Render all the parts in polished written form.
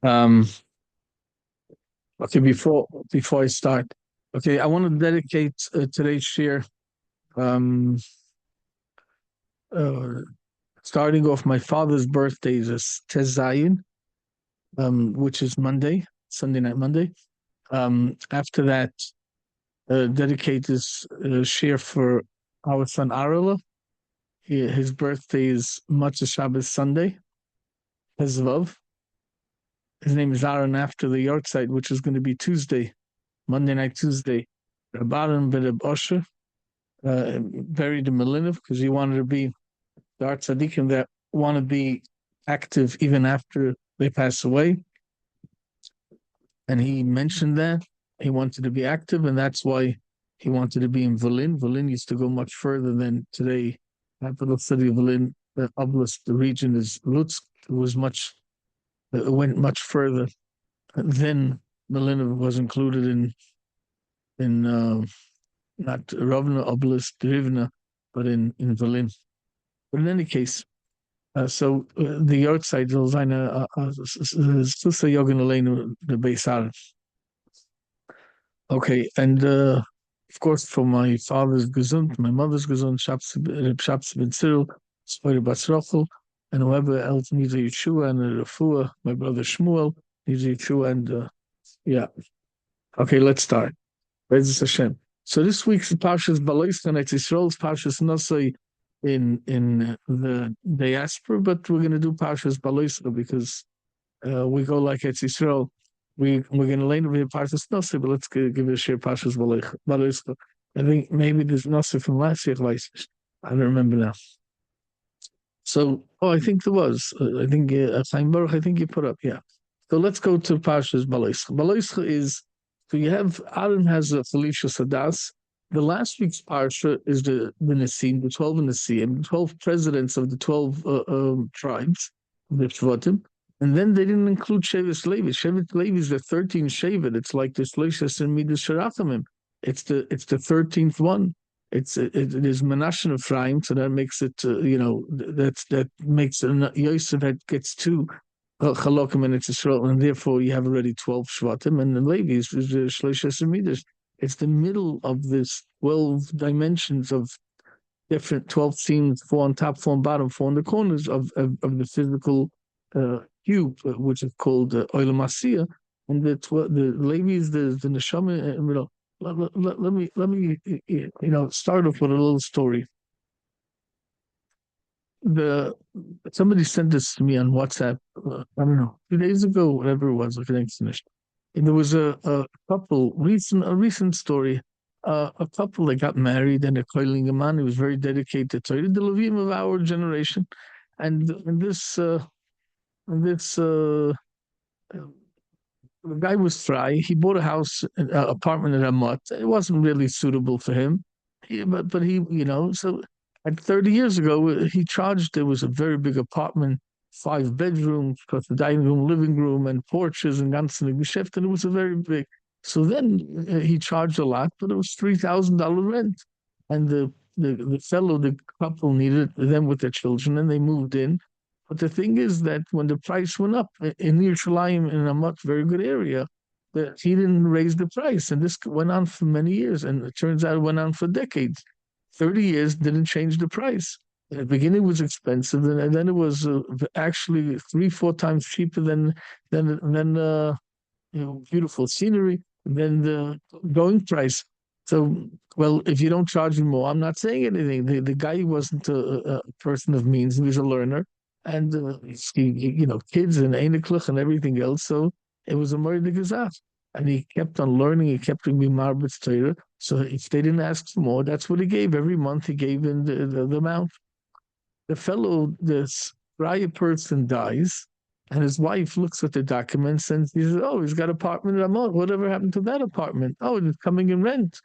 Um, okay, before I start, okay, I want to dedicate today's share, um, uh, starting off my father's birthday is Tez Zayin, which is Monday, Sunday night Monday. After that, dedicate this share for our son Arila. His birthday is Matzah Shabbos Sunday, Hezvav. His name is Aaron after the yahrzeit, which is going to be Tuesday, Monday night Tuesday. Rabbanim Beha'aloscha buried in Melinov because he wanted to be the Art Tzaddikim that want to be active even after they pass away. And he mentioned that he wanted to be active, and that's why he wanted to be in Volyn. Volyn used to go much further than today. Capital city of Volyn, the oblast, the region is Lutsk. It was much, it went much further. Then Melinov was included in not Rovna Oblast, Rivna, but in Volyn. But in any case, the outside will sein Susa Yogan Elena the Beisar. Okay, and of course for my father's gesund, my mother's gesund, Shaps ben Cyril, Spoiler Batsrochel, and whoever else needs a Yeshua and a Rafua, my brother Shmuel needs a Yeshua and yeah. Okay, let's start. Praise Hashem. So this week's Parshas Beha'aloscha and Yisrael's Parshas Nosai in the diaspora, but we're going to do Parshas Beha'aloscha because we go like it's Yisrael. We're going to learn over here Parshas Nosai, but let's give it a share Parshas Beha'aloscha. I think maybe there's Nosai from last year. I don't remember now. So, I think there was. I think Chaim Baruch. I think you put up. Yeah. So let's go to Parshas Beha'aloscha. Beha'aloscha is so you have Aaron has a Felicia Sadas. The last week's parsha is the Nisim, the 12 Nisim, the 12 presidents of the 12 tribes, the Shvatim. And then they didn't include Shevet Levi. Shevet Levi is the 13th Shevet. It's like the Shloshas and Midas Sharachamim. It's the 13th one. It is Menashe and Ephraim, so that makes it that makes it Yosef that gets two Chalokim and it's Israel, and therefore you have already 12 Shvatim, and the Levi is Shloshas and Midas. It's the middle of this 12 dimensions of different 12 themes, four on top, four on bottom, four on the corners of the physical cube, which is called Olam Asiyah. And the Levi is the Neshama. Let me start off with a little story. Somebody sent this to me on WhatsApp. I don't know, 2 days ago, whatever it was. I think it's finished. And there was a couple a recent story. A couple that got married and a koiling a man who was very dedicated to the Levim of our generation, and this the guy was fry. He bought a house, an apartment in Ramat. It wasn't really suitable for him, but he, so at 30 years ago, he charged, there was a very big apartment, 5 bedrooms, plus a dining room, living room, and porches and ganzen Geschäft, and it was a very big. So then he charged a lot, but it was $3,000 rent. And the couple needed them with their children, and they moved in. But the thing is that when the price went up in Yerushalayim, in a much very good area, that he didn't raise the price, and this went on for many years, and it turns out it went on for decades. 30 years didn't change the price. In the beginning, it was expensive, and then it was actually 3, 4 times cheaper than beautiful scenery, than the going price. So, well, if you don't charge him more, I'm not saying anything. The guy wasn't a person of means; he was a learner, and kids and Eineklich and everything else. So it was a Moed Gezach. And he kept on learning, he kept doing Marbit's Torah. So if they didn't ask for more, that's what he gave. Every month he gave in the amount. This prior person dies, and his wife looks at the documents and he says, "Oh, he's got an apartment in Ramot. Whatever happened to that apartment? Oh, it's coming in rent.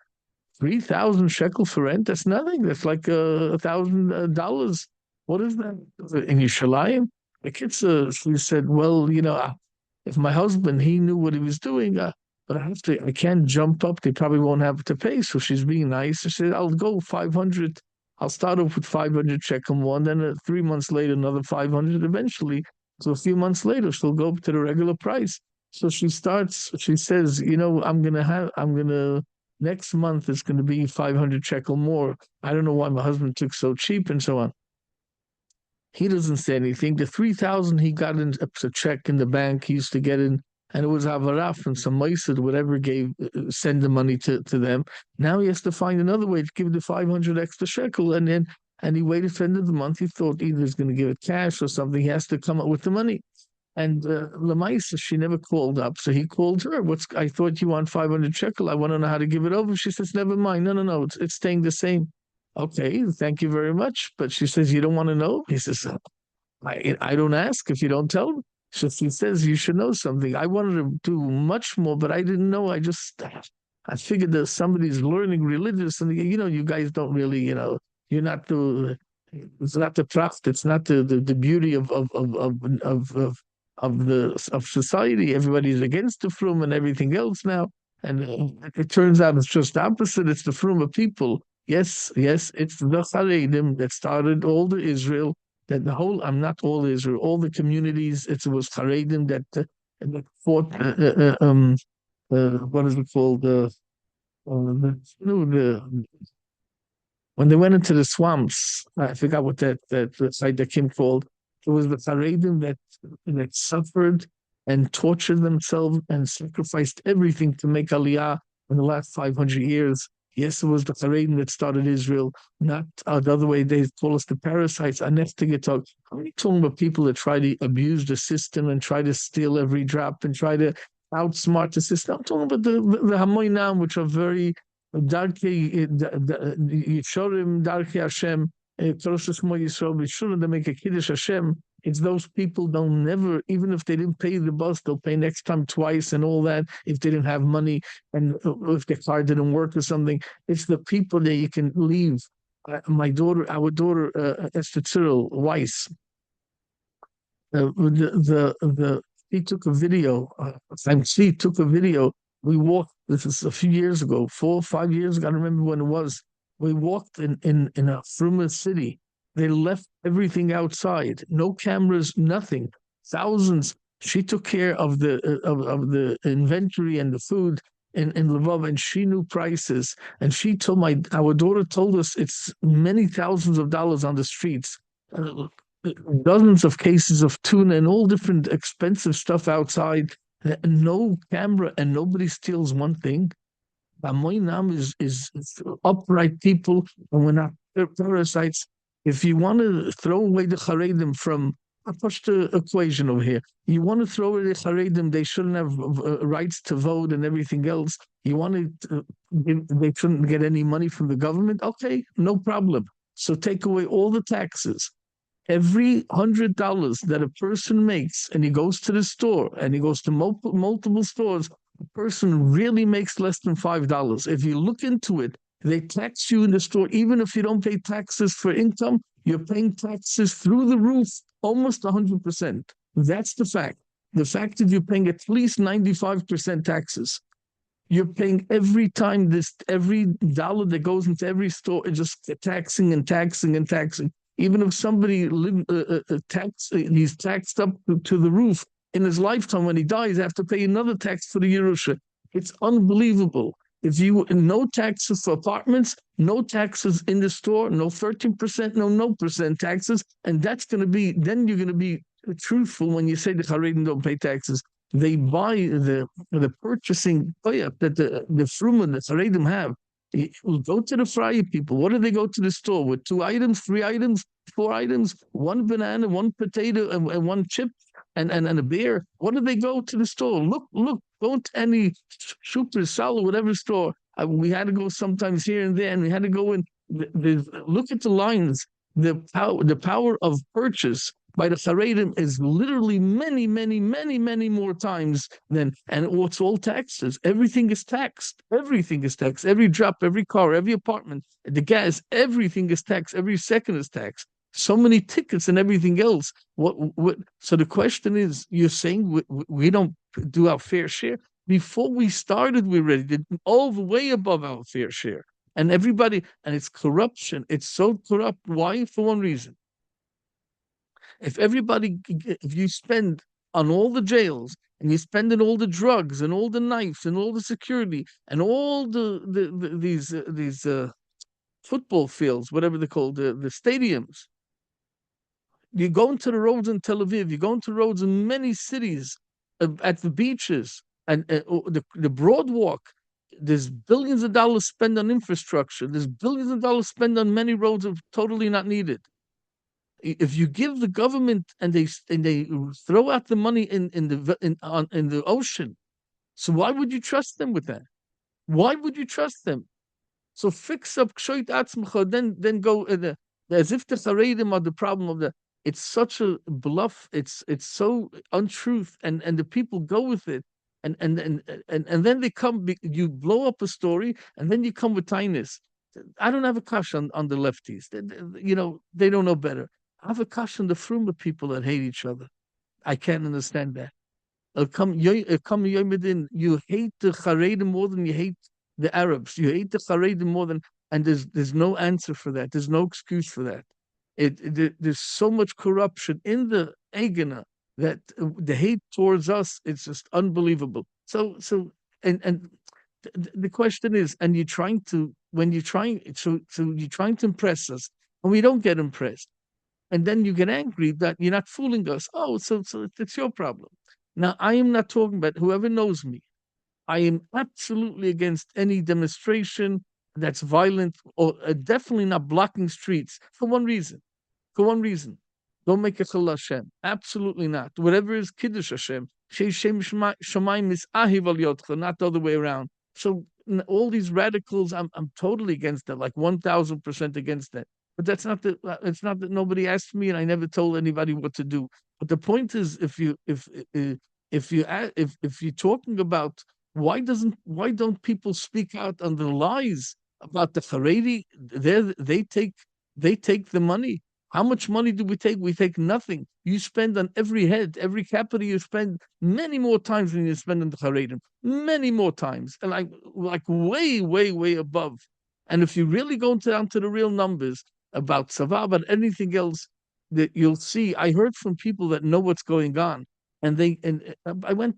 3,000 shekel for rent? That's nothing. That's like $1,000. What is that? In Yerushalayim?" The kids, she said, "Well, if my husband, he knew what he was doing, but I can't jump up. They probably won't have to pay." So she's being nice. She said, "I'll go 500. I'll start off with 500 shekel more, and then 3 months later, another 500. Eventually, So a few months later, she'll go up to the regular price. So she says, I'm gonna, next month it's gonna be 500 shekel more. I don't know why my husband took so cheap and so on. He doesn't say anything. The 3,000 he got in a check in the bank, he used to get in, and it was Avaraf and some Meisid, whatever gave, send the money to them. Now he has to find another way to give the 500 extra shekel. And he waited for the end of the month. He thought either he's going to give it cash or something. He has to come up with the money. And Lamaisa, she never called up. So he called her. I thought you want 500 shekel. I want to know how to give it over. She says, never mind. No, no, no. It's staying the same. Okay, thank you very much. But she says, you don't want to know? He says, I don't ask if you don't tell me. So she says, you should know something. I wanted to do much more, but I didn't know. I figured that somebody's learning religious, and you guys don't really, you're not the, it's not the trust, it's not the beauty of society. Everybody's against the frum and everything else now. And it turns out it's just the opposite. It's the frum of people. Yes, yes, it's the Haredim that started all the Israel, that the whole, I'm not all Israel, all the communities, it was Haredim that fought, what is it called? The when they went into the swamps, I forgot what that site that Kim called. It was the Haredim that suffered and tortured themselves and sacrificed everything to make Aliyah in the last 500 years. Yes, it was the Haredim that started Israel, not the other way. They call us the parasites. I'm talking about people that try to abuse the system and try to steal every drop and try to outsmart the system. I'm talking about the Hamoinam, which are very Darkei Yishorim, Darkei Hashem, Kroshas Mo Yisrael, B'Shura, they make a Kiddush Hashem. It's those people don't never, even if they didn't pay the bus, they'll pay next time twice and all that. If they didn't have money and if their car didn't work or something, it's the people that you can leave. Our daughter, Esther Cyril Weiss, he took a video. She took a video. We walked. This is a few years ago, 4 or 5 years ago. I don't remember when it was. We walked in a Fruma city. They left everything outside. No cameras, nothing. Thousands. She took care of the inventory and the food in Lvov, and she knew prices. And she told our daughter told us it's many thousands of dollars on the streets. Dozens of cases of tuna and all different expensive stuff outside. No camera and nobody steals one thing. Amoinam is upright people and we're not parasites. If you want to throw away the Haredim from, I push the equation over here. You want to throw away the Haredim, they shouldn't have rights to vote and everything else. You want they shouldn't get any money from the government. Okay, no problem. So take away all the taxes. Every $100 that a person makes, and he goes to the store, and he goes to multiple stores, a person really makes less than $5. If you look into it, they tax you in the store, even if you don't pay taxes for income, you're paying taxes through the roof, almost 100%. That's the fact. The fact that you're paying at least 95% taxes. You're paying every dollar that goes into every store, it's just taxing and taxing and taxing. Even if somebody he's taxed up to the roof in his lifetime, when he dies, they have to pay another tax for the Yerusha. It's unbelievable. If you no taxes for apartments, no taxes in the store, no 13%, no percent taxes, and that's going to be, then you're going to be truthful when you say the Haredim don't pay taxes. They buy the purchasing that the Fruman, the Haredim have. Will go to the Friar people. What do they go to the store with? 2 items, 3 items, 4 items, 1 banana, 1 potato, and 1 chip, and a beer. What do they go to the store? Look, go to any super salad, whatever store. We had to go sometimes here and there, and we had to go in. Look at the lines. The power of purchase by the Haredim is literally many, many, many, many more times than, and it's all taxes. Everything is taxed. Everything is taxed. Every drop, every car, every apartment, the gas, everything is taxed. Every second is taxed. So many tickets and everything else. So the question is, you're saying we don't do our fair share? Before we started, we already did all the way above our fair share. And everybody, and it's corruption. It's so corrupt. Why? For one reason. If you spend on all the jails and you spend on all the drugs and all the knives and all the security and all these football fields, whatever they're called, the stadiums. You go into the roads in Tel Aviv, you go into roads in many cities, at the beaches and the boardwalk. There's billions of dollars spent on infrastructure. There's billions of dollars spent on many roads that are totally not needed. If you give the government and they throw out the money in the ocean, so why would you trust them with that? Why would you trust them? So fix up kshoit atzmacha, then go as if the Haredim are the problem of the. It's such a bluff. It's so untruth, and the people go with it, and then they come. You blow up a story, and then you come with tinus. I don't have a kash on the lefties. They don't know better. I have a kash on the fruma people that hate each other. I can't understand that. Come Yom Adin, you hate the Haredim more than you hate the Arabs. You hate the Haredim more than, and there's no answer for that. There's no excuse for that. There's so much corruption in the Egena that the hate towards us, it's just unbelievable. And the question is, and you're trying to when you're trying so you're trying to impress us, and we don't get impressed, and then you get angry that you're not fooling us. Oh, so it's your problem. Now, I am not talking about whoever knows me. I am absolutely against any demonstration that's violent or definitely not blocking streets for one reason. For one reason. Don't make a chil Hashem. Absolutely not. Whatever is Kiddush Hashem. Shem Shemaim is Ahiv al Yotcha, not the other way around. So all these radicals, I'm totally against that, like 1,000% against that. But that's not the. It's not that nobody asked me, and I never told anybody what to do. But the point is, if you're talking about why don't people speak out on the lies about the Haredi? They take the money. How much money do we take? We take nothing. You spend on every head, every capita. You spend many more times than you spend on the Haredim. Many more times, and like way, way, way above. And if you really go down to the real numbers about Sava, about anything else, that you'll see. I heard from people that know what's going on, and I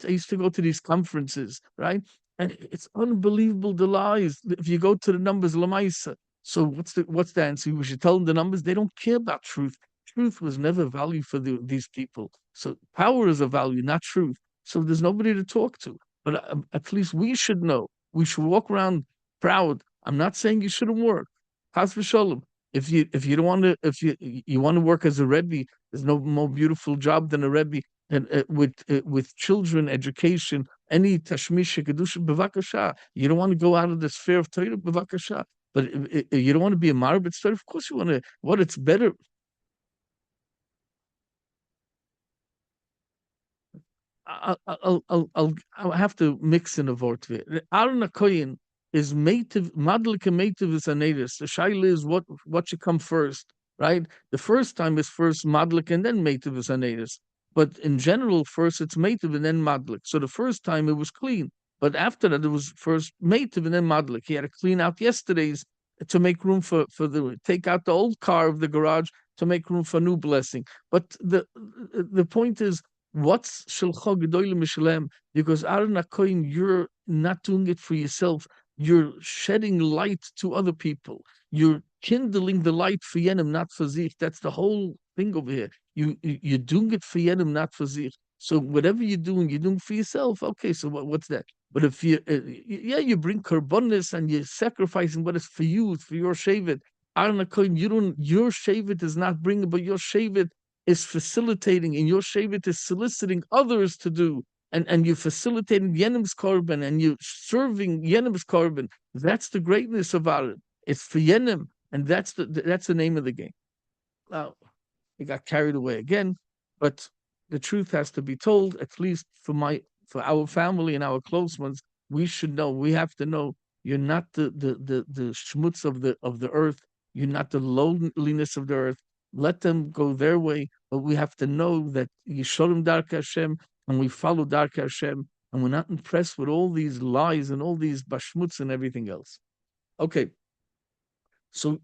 used to go to these conferences, right? And it's unbelievable the lies. If you go to the numbers, Lamaisa. So what's the answer? We should tell them the numbers. They don't care about truth. Truth was never value for these people. So power is a value, not truth. So there's nobody to talk to. But at least we should know. We should walk around proud. I'm not saying you shouldn't work. Chas v'sholem. If you don't want to if you want to work as a rebbe, there's no more beautiful job than a rebbe. And with children, education, any tashmish kedusha, bevakasha. You don't want to go out of the sphere of Torah, bevakasha. But you don't want to be a marbit Torah. Of course, you want to. What it's better. I'll have to mix in a word with it. Aaron Akoyin is mative, madlike mative is anedis. The shaila is what should come first, right? The first time is first madlik and then mative is anedis. But in general, first it's mative and then madlik. So the first time it was clean, but after that it was first mative and then madlik. He had to clean out yesterday's to make room for the take out the old car of the garage to make room for new blessing. But the point is what's Shilcha Gedolim Mishalem? Because Aaron Akoin, you're not doing it for yourself. You're shedding light to other people. You're kindling the light for Yenim, not for Zich. That's the whole thing over here. You're doing it for Yenim, not for Zich. So whatever you're doing for yourself. Okay, so what's that? But if yeah, you bring karbonis and you're sacrificing what is for you, it's for your shavet. Aaron Akoin, your shavet is not bringing, but your shavet is facilitating, and your shevet is soliciting others to do, and you're facilitating Yenim's korban, and you're serving Yenim's korban. That's the greatness of it. It's for Yenim, and that's the name of the game. Now, it got carried away again, but the truth has to be told. At least for our family and our close ones, we should know. We have to know. You're not the schmutz of the earth. You're not the lowliness of the earth. Let them go their way, but we have to know that Yishorim Dark Hashem, and we follow Dark Hashem, and we're not impressed with all these lies and all these bashmuts and everything else. Okay, so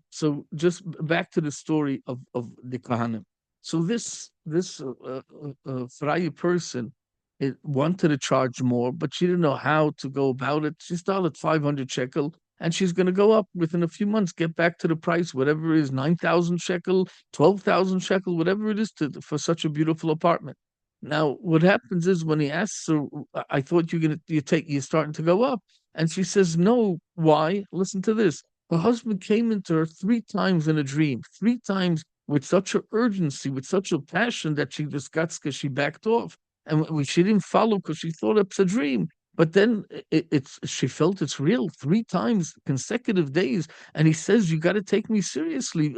just back to the story of the Kohanim. So this freie person, it wanted to charge more, but she didn't know how to go about it. She started 500 shekel, and she's going to go up within a few months, get back to the price, whatever it is, 9,000 shekel, 12,000 shekel, whatever it is for such a beautiful apartment. Now, what happens is when he asks her, I thought you're starting to go up. And she says, no, why? Listen to this. Her husband came into her three times in a dream, three times with such a urgency, with such a passion that she just got scared, she backed off. And she didn't follow because she thought it's a dream. But then she felt it's real three times consecutive days. And he says, you got to take me seriously.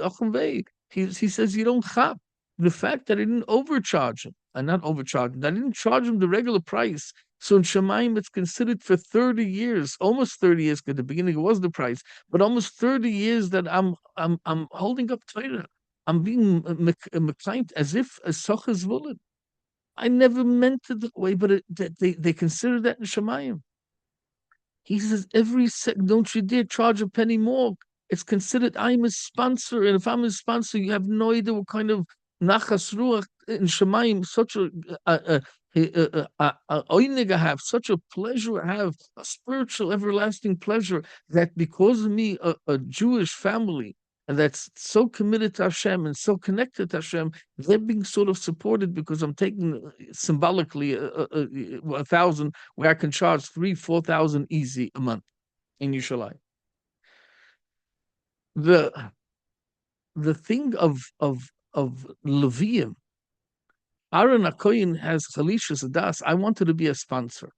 He says, you don't have the fact that I didn't overcharge him, and not overcharge him, I didn't charge him the regular price. So in Shemaim, it's considered for 30 years, almost 30 years, because at the beginning it was the price, but almost 30 years that I'm holding up Torah. I'm being McClaimed as if a sochas vullet. I never meant it that way, but they consider that in Shemayim. He says every second, don't you dare charge a penny more. It's considered I'm a sponsor, and if I'm a sponsor, you have no idea what kind of nachas ruach in Shemayim, such a oinig I have, such a pleasure I have, a spiritual, everlasting pleasure that because of me, a Jewish family, and that's so committed to Hashem and so connected to Hashem, they're being sort of supported because I'm taking symbolically 1,000 where I can charge 3,000, 4,000 easy a month in Yerushalayim. The the thing of Levium, Aaron Akoyin has Chalisha Adas. I wanted to be a sponsor.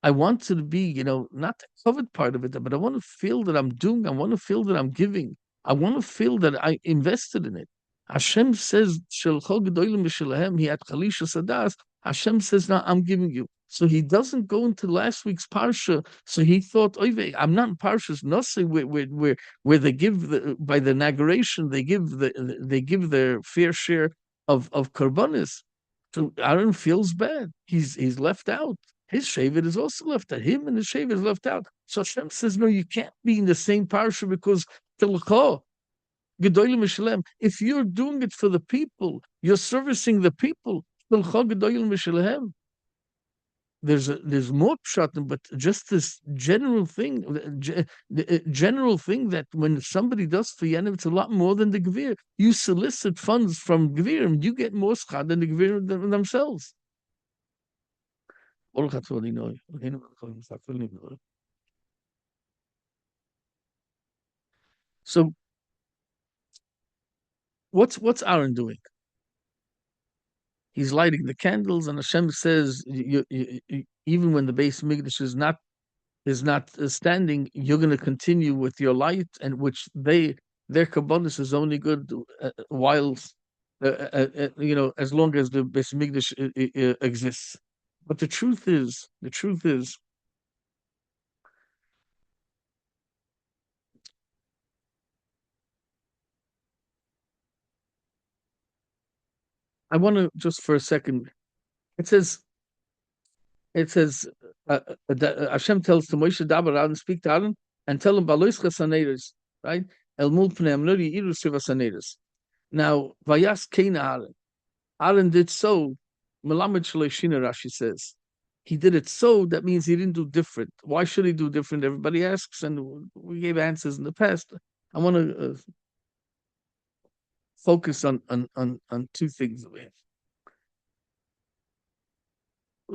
I want to be, not the covered part of it, but I want to feel that I'm doing, I want to feel that I'm giving. I want to feel that I invested in it. Hashem says, Shelcho Gedolim B'Shelahem, he had Chalisha Sadas. Hashem says, now I'm giving you. So he doesn't go into last week's Parsha. So he thought, Oy, I'm not in Parsha's Nasi, where they give, by the inauguration, they give their fair share of Karbonis. So Aaron feels bad. He's left out. His Shevet is also left out. Him and his Shevet is left out. So Hashem says, no, you can't be in the same parsha because Tilcho, Gedolim Mishalem. If you're doing it for the people, you're servicing the people. Tilcho Gedolim Mishalem. There's more pshatim, but just this general thing that when somebody does for Yenim, it's a lot more than the Gvir. You solicit funds from Gvir, and you get more schad than the Gvir themselves. So what's Aaron doing? He's lighting the candles, and Hashem says, even when the base Mikdash is not standing, you're going to continue with your light, and which their kabbanis is only good while as long as the base Mikdash exists. But the truth is, I want to just for a second. It says it says Hashem tells to Moshe, Dabar Aaron, speak to Aaron and tell him Beha'aloscha saneres, right? El mul pneim nuri iru shiva saneres. Now Vayas Kain Aaron. Aaron did so. Melamed Shaloshina, Rashi says. He did it so, that means he didn't do different. Why should he do different? Everybody asks, and we gave answers in the past. I want to focus on two things.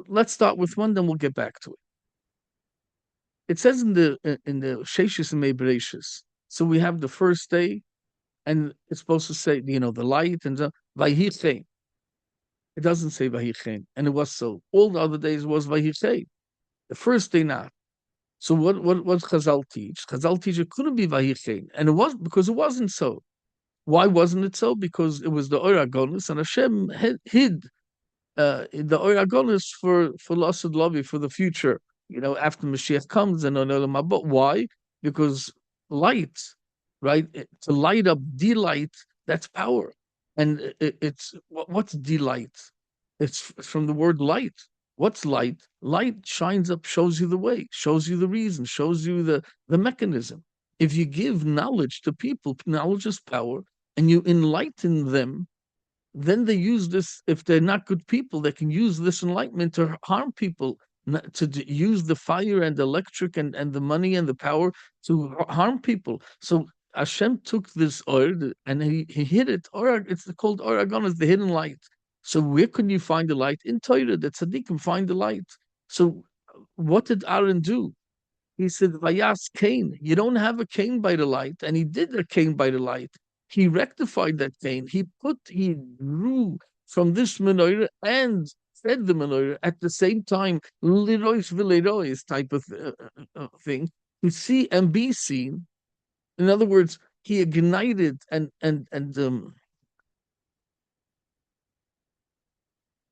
Let's start with one, then we'll get back to it. It says in the Sheshis and Bereshis. So we have the first day, and it's supposed to say, the light and the Vayichein. It doesn't say Vayichein, and it was so. All the other days was Vayichein. The first day not. So what Chazal teach? Chazal teach it couldn't be Vayichein, and it was because it wasn't so. Why wasn't it so? Because it was the Or HaGonus, and Hashem hid the Or HaGonus for Lasud Lavi, for the future, after Mashiach comes and on Olam Haba. Why? Because light, right? To light up, delight, that's power. And it's what's delight? It's from the word light. What's light? Light shines up, shows you the way, shows you the reason, shows you the mechanism. If you give knowledge to people, knowledge is power, and you enlighten them, then they use this. If they're not good people, they can use this enlightenment to harm people, use the fire and the electric and the money and the power to harm people. So Hashem took this oil and he hid it. Or it's called Oragon, is the hidden light. So where can you find the light? In Torah, the tzaddikim find the light. So what did Aaron do? He said, Vayas Cain, you don't have a Cain by the light. And he did a Cain by the light. He rectified that Cain. He drew from this menorah and fed the menorah at the same time, lirois v'lerois type of thing, to see and be seen. In other words, he ignited and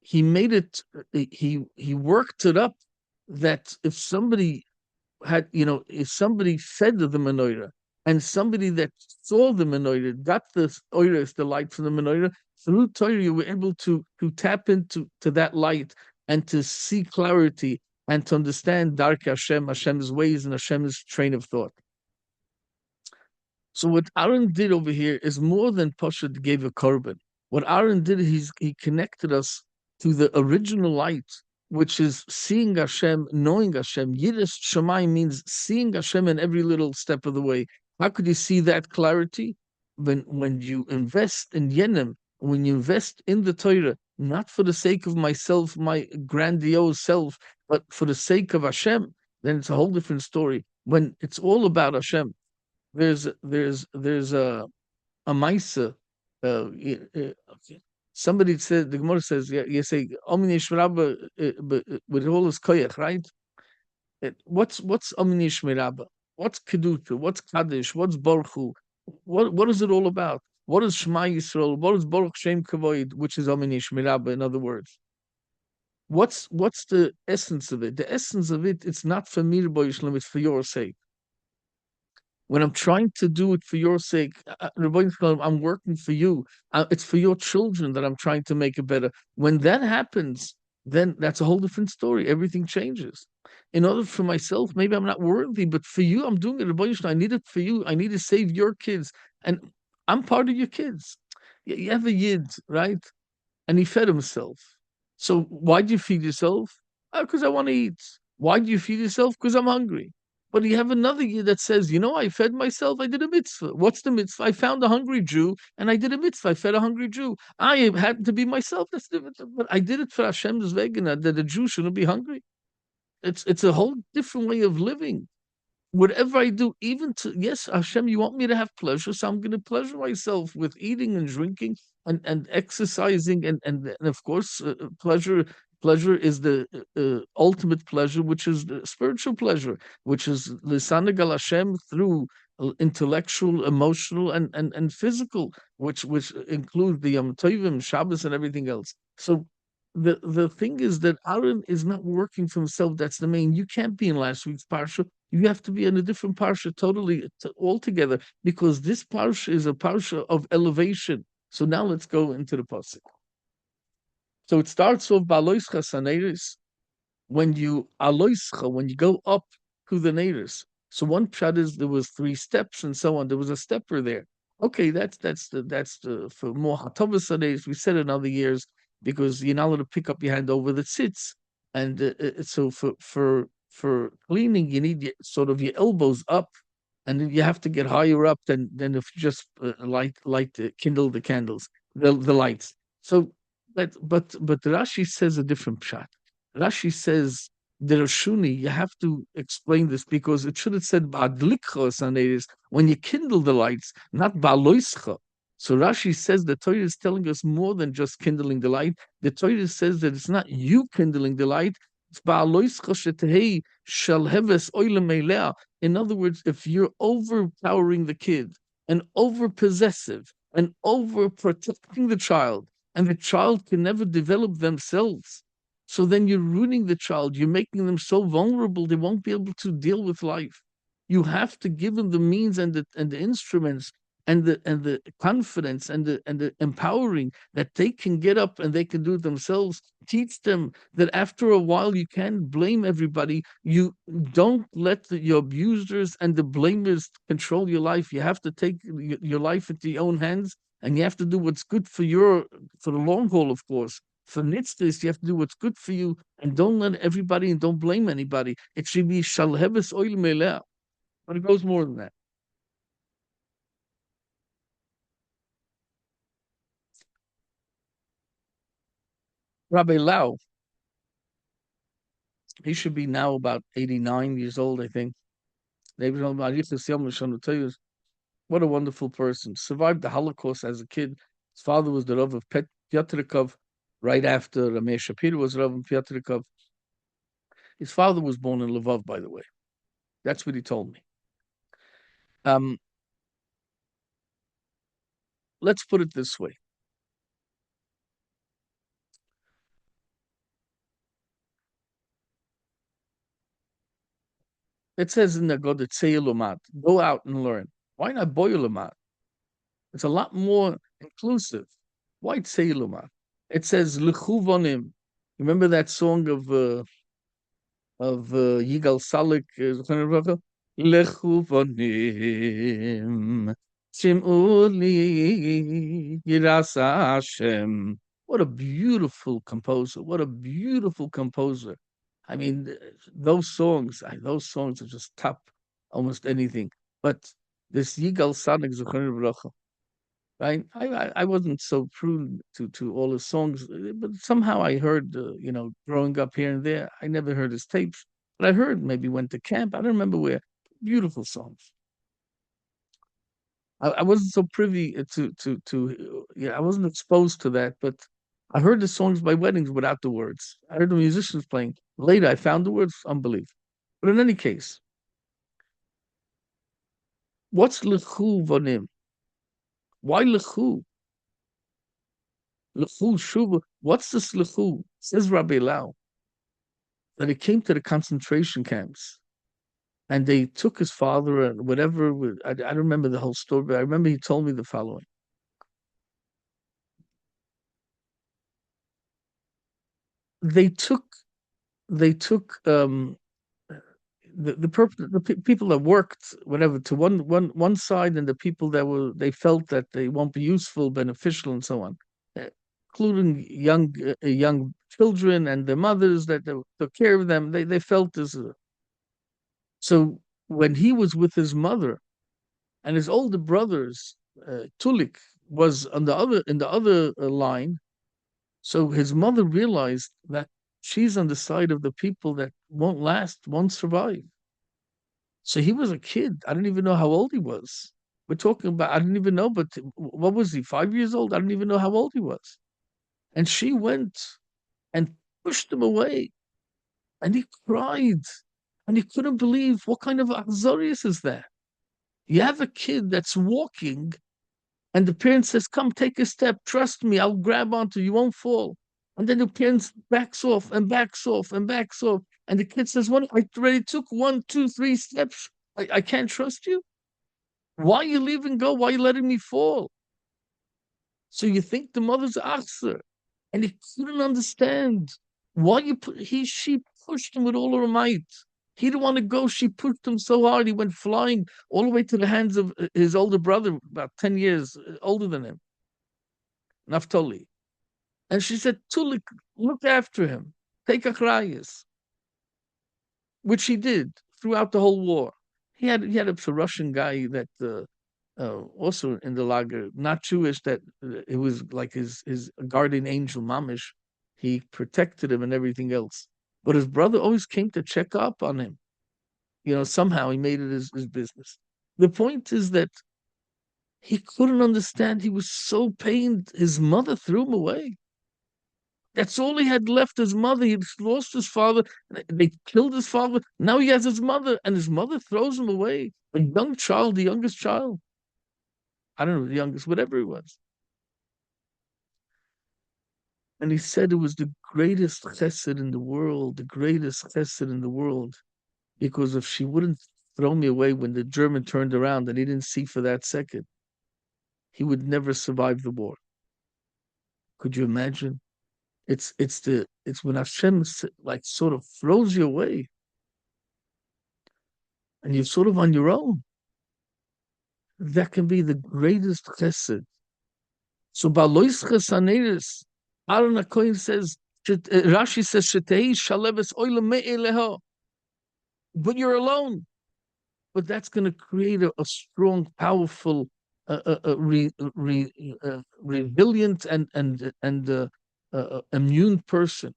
he made it, he worked it up that if somebody had, if somebody fed the menorah and somebody that saw the menorah got the oiros, the light from the menorah, through Torah, you were able to tap into that light and to see clarity and to understand Dark Hashem, Hashem's ways and Hashem's train of thought. So what Aaron did over here is more than Pasha gave a korban. What Aaron did, he connected us to the original light, which is seeing Hashem, knowing Hashem. Yiddish Shammai means seeing Hashem in every little step of the way. How could you see that clarity? When you invest in Yenim, when you invest in the Torah, not for the sake of myself, my grandiose self, but for the sake of Hashem, then it's a whole different story. When it's all about Hashem, there's a Maisa. Somebody said, the Gemara says, you say Omni Shmerabba with all his koyach, right? What's Omni Shmerabba? What's Kedusha? What's Kaddish? What's Baruch Hu? What is it all about? What is Shema Yisrael? What is Baruch Shem Kavoid, which is Omni Shmerabba, in other words? What's the essence of it? The essence of it, it's not for me, it's for your sake. When I'm trying to do it for your sake, I'm working for you. It's for your children that I'm trying to make it better. When that happens, then that's a whole different story. Everything changes. In order for myself, maybe I'm not worthy, but for you, I'm doing it. I need it for you. I need to save your kids. And I'm part of your kids. You have a yid, right? And he fed himself. So why do you feed yourself? Because I want to eat. Why do you feed yourself? Because I'm hungry. But you have another year that says, I fed myself, I did a mitzvah. What's the mitzvah? I found a hungry Jew and I did a mitzvah. I fed a hungry Jew. I happened to be myself. That's different. But I did it for Hashem's Vegana, that a Jew shouldn't be hungry. It's a whole different way of living. Whatever I do, even to, yes, Hashem, you want me to have pleasure, so I'm going to pleasure myself with eating and drinking and exercising and of course, pleasure is the ultimate pleasure, which is the spiritual pleasure, which is Lisanagal Hashem through intellectual, emotional, and physical, which include the Yom Tovim, Shabbos, and everything else. So the thing is that Aaron is not working for himself. That's the main. You can't be in last week's parsha. You have to be in a different parsha totally altogether, because this parsha is a parsha of elevation. So now let's go into the pasuk. So it starts off Beha'aloscha Saneris, when you aloischa, when you go up to the neighbors. So one pshat is there was 3 steps and so on. There was a stepper there. Okay, that's the for more hatavas Saneris. We said in other years, because you're not allowed to pick up your hand over the tzitz, and so for cleaning you need sort of your elbows up, and then you have to get higher up than if you just kindle the candles, the lights. So but Rashi says a different pshat. Rashi says the Rashuni, you have to explain this, because it should have said Ba'adlikcha Saneris, when you kindle the lights, not Ba'aloischa. So Rashi says the Torah is telling us more than just kindling the light. The Torah says that it's not you kindling the light, it's Ba'aloischa Shetehei Shel Heves Oilem Elea. In other words, if you're overpowering the kid and over possessive and over protecting the child, and the child can never develop themselves, so then you're ruining the child. You're making them so vulnerable they won't be able to deal with life. You have to give them the means and the instruments and the confidence and the empowering that they can get up and they can do it themselves. Teach them that after a while you can't blame everybody. You don't let your abusers and the blamers control your life. You have to take your life into your own hands And you have to do what's good for your for the long haul, of course. For nitzvahs, you have to do what's good for you, and don't let everybody and don't blame anybody. It should be shalheves oil meleh, but it goes more than that. Rabbi Lau, he should be now about 89 years old, I think. Maybe what a wonderful person. Survived the Holocaust as a kid. His father was the Rav of Piotrikov right after Ramesh Shapiro was Rav of Piotrikov. His father was born in Lvov, by the way. That's what he told me. Um, let's put it this way. It says in the God, go out and learn. Why not Boyulamat? It's a lot more inclusive. Why Tseilumat? It says Lechuvonim. Remember that song of Yigal Salik, Lechu vonim, Shim'u li Yirasa Hashem. What a beautiful composer! What a beautiful composer! I mean, those songs are just top almost anything. But this Yigal Salik, right? I wasn't so prone to all his songs, but somehow I heard, growing up here and there, I never heard his tapes, but I heard maybe went to camp. I don't remember where. Beautiful songs. I wasn't so privy I wasn't exposed to that, but I heard the songs by weddings without the words. I heard the musicians playing. Later, I found the words. Unbelievable. But in any case, what's lechu vonim? Why lechu? Lechu shuva. What's this lechu? Says Rabbi Lau that he came to the concentration camps and they took his father and whatever. I don't remember the whole story, but I remember he told me the following. They took they took people that worked whatever to one side, and the people that were they felt that they won't be useful, beneficial, and so on, including young children and their mothers that they took care of them. They felt this. So when he was with his mother and his older brothers, Tulik was on the other in the other line. So his mother realized that she's on the side of the people that won't last, won't survive. So he was a kid. I don't even know how old he was. We're talking about, I didn't even know, but what was he, 5 years old? I don't even know how old he was. And she went and pushed him away. And he cried. And he couldn't believe what kind of Azorius is that? You have a kid that's walking, and the parent says, "Come, take a step. Trust me, I'll grab onto you. You won't fall." And then the parent backs off and backs off and backs off. And the kid says, "What? I already took one, two, three steps. I can't trust you. Why are you leaving go? Why are you letting me fall?" So you think the mother's achzer, and he couldn't understand why she pushed him with all her might. He didn't want to go. She pushed him so hard. He went flying all the way to the hands of his older brother, about 10 years older than him, Naftali. And she said, Tulik, look after him. Take achrayas, which he did throughout the whole war. He had a Russian guy that also in the lager, not Jewish, that it was like his guardian angel, Mamish. He protected him and everything else. But his brother always came to check up on him. Somehow he made it his business. The point is that he couldn't understand. He was so pained. His mother threw him away. That's all he had left, his mother. He lost his father. They killed his father. Now he has his mother, and his mother throws him away. A young child, the youngest child. I don't know, the youngest, whatever it was. And he said it was the greatest chesed in the world, the greatest chesed in the world. Because if she wouldn't throw me away when the German turned around and he didn't see for that second, he would never survive the war. Could you imagine? It's when Hashem like sort of throws you away and you're sort of on your own. That can be the greatest chesed. So Beha'aloscha Saneris, Aaron Cohen says, Rashi says, Shetei Shaleves Oila Me'eleha, but you're alone. But that's going to create a strong, powerful, resilient, and immune person.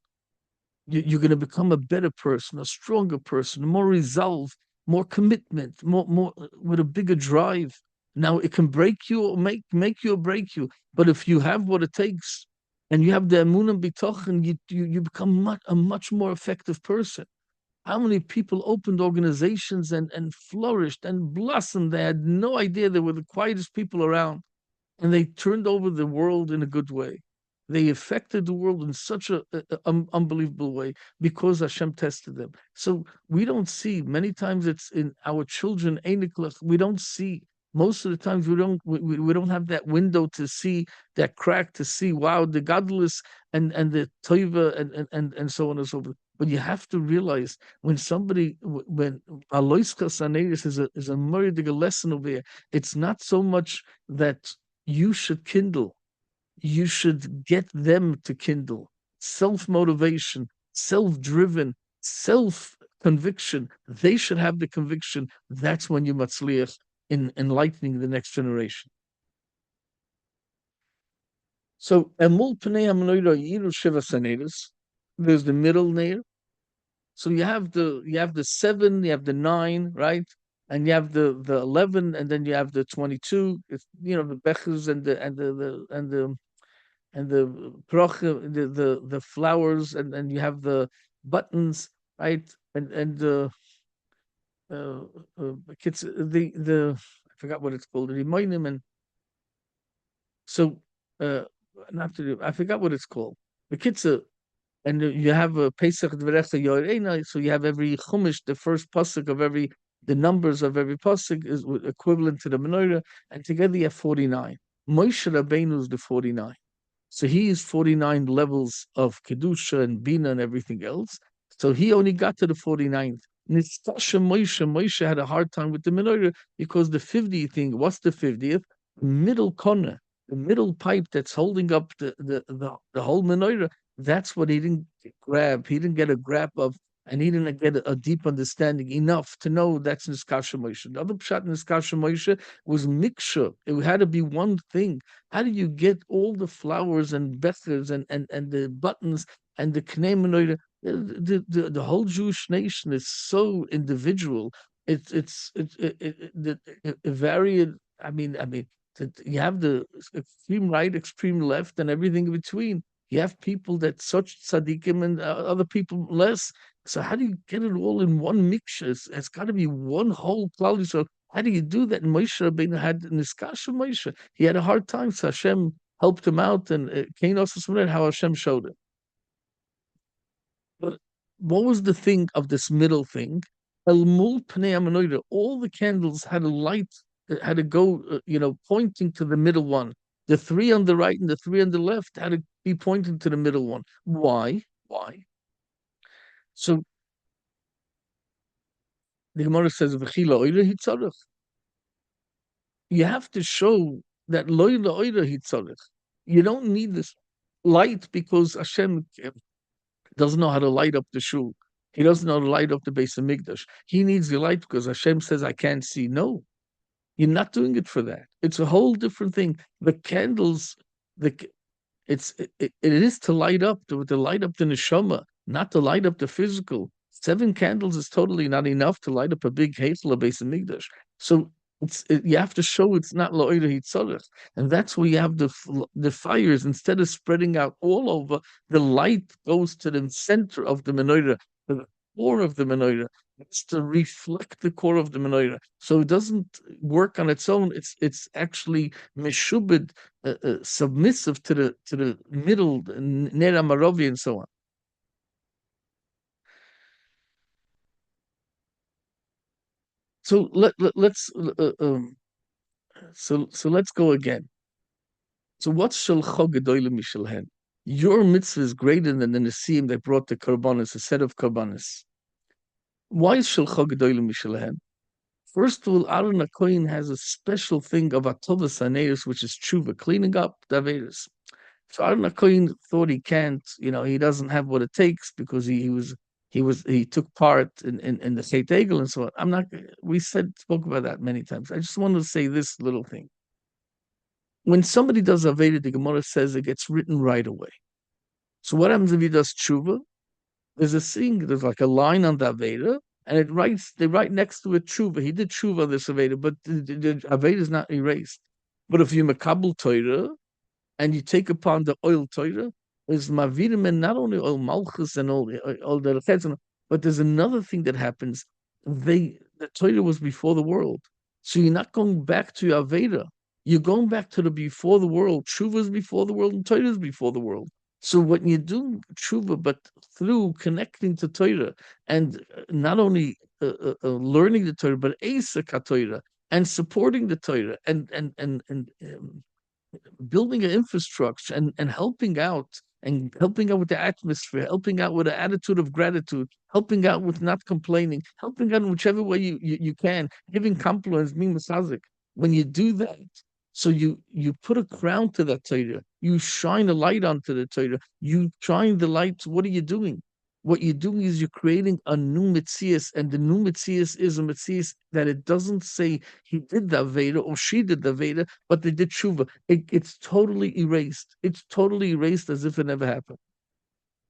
You're going to become a better person, a stronger person, more resolve, more commitment, more with a bigger drive. Now it can break you or make you or break you, but if you have what it takes and you have the emunah bitochen, you become a much more effective person. How many people opened organizations and flourished and blossomed? They had no idea they were the quietest people around, and they turned over the world in a good way. They affected the world in such a unbelievable way because Hashem tested them. So we don't see many times it's in our children. We don't see most of the times we don't have that window to see that crack to see wow the godless and the toiva and so on and so forth. But you have to realize when somebody when Aloischa Saneris is a murder lesson over here. It's not so much that you should kindle. You should get them to kindle. Self motivation, self driven, self conviction. They should have the conviction. That's when you matzliach in enlightening the next generation. So, emul pnei hamnoira yiru shiva sanedas. There's the middle nair. So you have the 7, you have the 9, right? And you have the 11, and then you have the 22. It's, the bechers and the proch, the flowers, and you have the buttons, right? Uh, kids, the I forgot what it's called, the remind and so not to do, I forgot what it's called. The kids, and you have a Pesach Dverecha Yoreina, so you have every Chumash, the first pasuk of the numbers of every pasuk is equivalent to the menorah, and together you have 49. Moshe Rabbeinu is the 49. So he is 49 levels of Kedusha and Bina and everything else. So he only got to the 49th. Moshe had a hard time with the menorah because the 50th thing, what's the 50th? Middle corner, the middle pipe that's holding up the whole menorah. That's what he didn't grab. He didn't get a grab of, and he didn't get a deep understanding enough to know that's Niskasha Moshe. The other pshat in Niskasha Moshe was mixture. It had to be one thing. How do you get all the flowers and bechers and the buttons and the knei menorah? The whole Jewish nation is so individual. It varied. I mean, you have the extreme right, extreme left, and everything in between. You have people that such tzaddikim and other people less. So how do you get it all in one mixture? It's got to be one whole cloud. So how do you do that? And Moshe Rabbeinu had Niskasha Moshe. He had a hard time, so Hashem helped him out, and Cain also saw how Hashem showed it. But what was the thing of this middle thing? El mul pnei hamenoida. All the candles had a light, had to go, pointing to the middle one. The 3 on the right and the 3 on the left had to be pointing to the middle one. Why? Why? So the Gemara says, "V'chila oila hitzarech." You have to show that loila oila hitzarech. You don't need this light because Hashem doesn't know how to light up the shul. He doesn't know how to light up the base of Mikdash. He needs the light because Hashem says, I can't see. No, you're not doing it for that. It's a whole different thing. The candles, the it is to light up, to light up the neshama, not to light up the physical. 7 candles is totally not enough to light up a big heitel, a base of Mikdash. So you have to show it's not la'oida hitzarech, and that's where you have the fires. Instead of spreading out all over, the light goes to the center of the menorah, to the core of the menorah. It's to reflect the core of the menorah, so it doesn't work on its own. It's actually meshubed, submissive to the middle nera maravi and so on. So let's go again. So what's Shalcha Gedolim Mishalhen? Your mitzvah is greater than the Nesiim that brought the Karbanis, a set of Karbanis. Why is Shalcha Gedolim Mishalhen? First of all, Aaron Cohen has a special thing of Atovas Aneus, which is tshuva, cleaning up the Avedas. So Aaron Cohen thought he can't, he doesn't have what it takes because he took part in the Chet Egel and so on. I'm not. We spoke about that many times. I just wanted to say this little thing. When somebody does Aveda, the Gemara says it gets written right away. So what happens if he does tshuva? There's like a line on the Aveda, and they write next to it tshuva. He did tshuva on this Aveda, but the Aveda is not erased. But if you makabel Torah and you take upon the oil Torah, is mavirim, and not only oil malchus and all the chesed, but there's another thing that happens. The Torah was before the world, so you're not going back to your Aveda. You're going back to the before the world. Tshuva is before the world, and Torah is before the world. So when you do tshuva, but through connecting to Torah and not only learning the Torah, but Asa Torah and supporting the Torah and building an infrastructure and helping out with the atmosphere, helping out with an attitude of gratitude, helping out with not complaining, helping out in whichever way you can, giving compliments, being masazik. When you do that, so you put a crown to that Torah, you shine a light onto the Torah, you shine the light. What are you doing? What you're doing is you're creating a new Metzias, and the new Metzias is a Metzias that it doesn't say he did the Veda or she did the Veda, but they did Tshuva. It's totally erased. It's totally erased as if it never happened.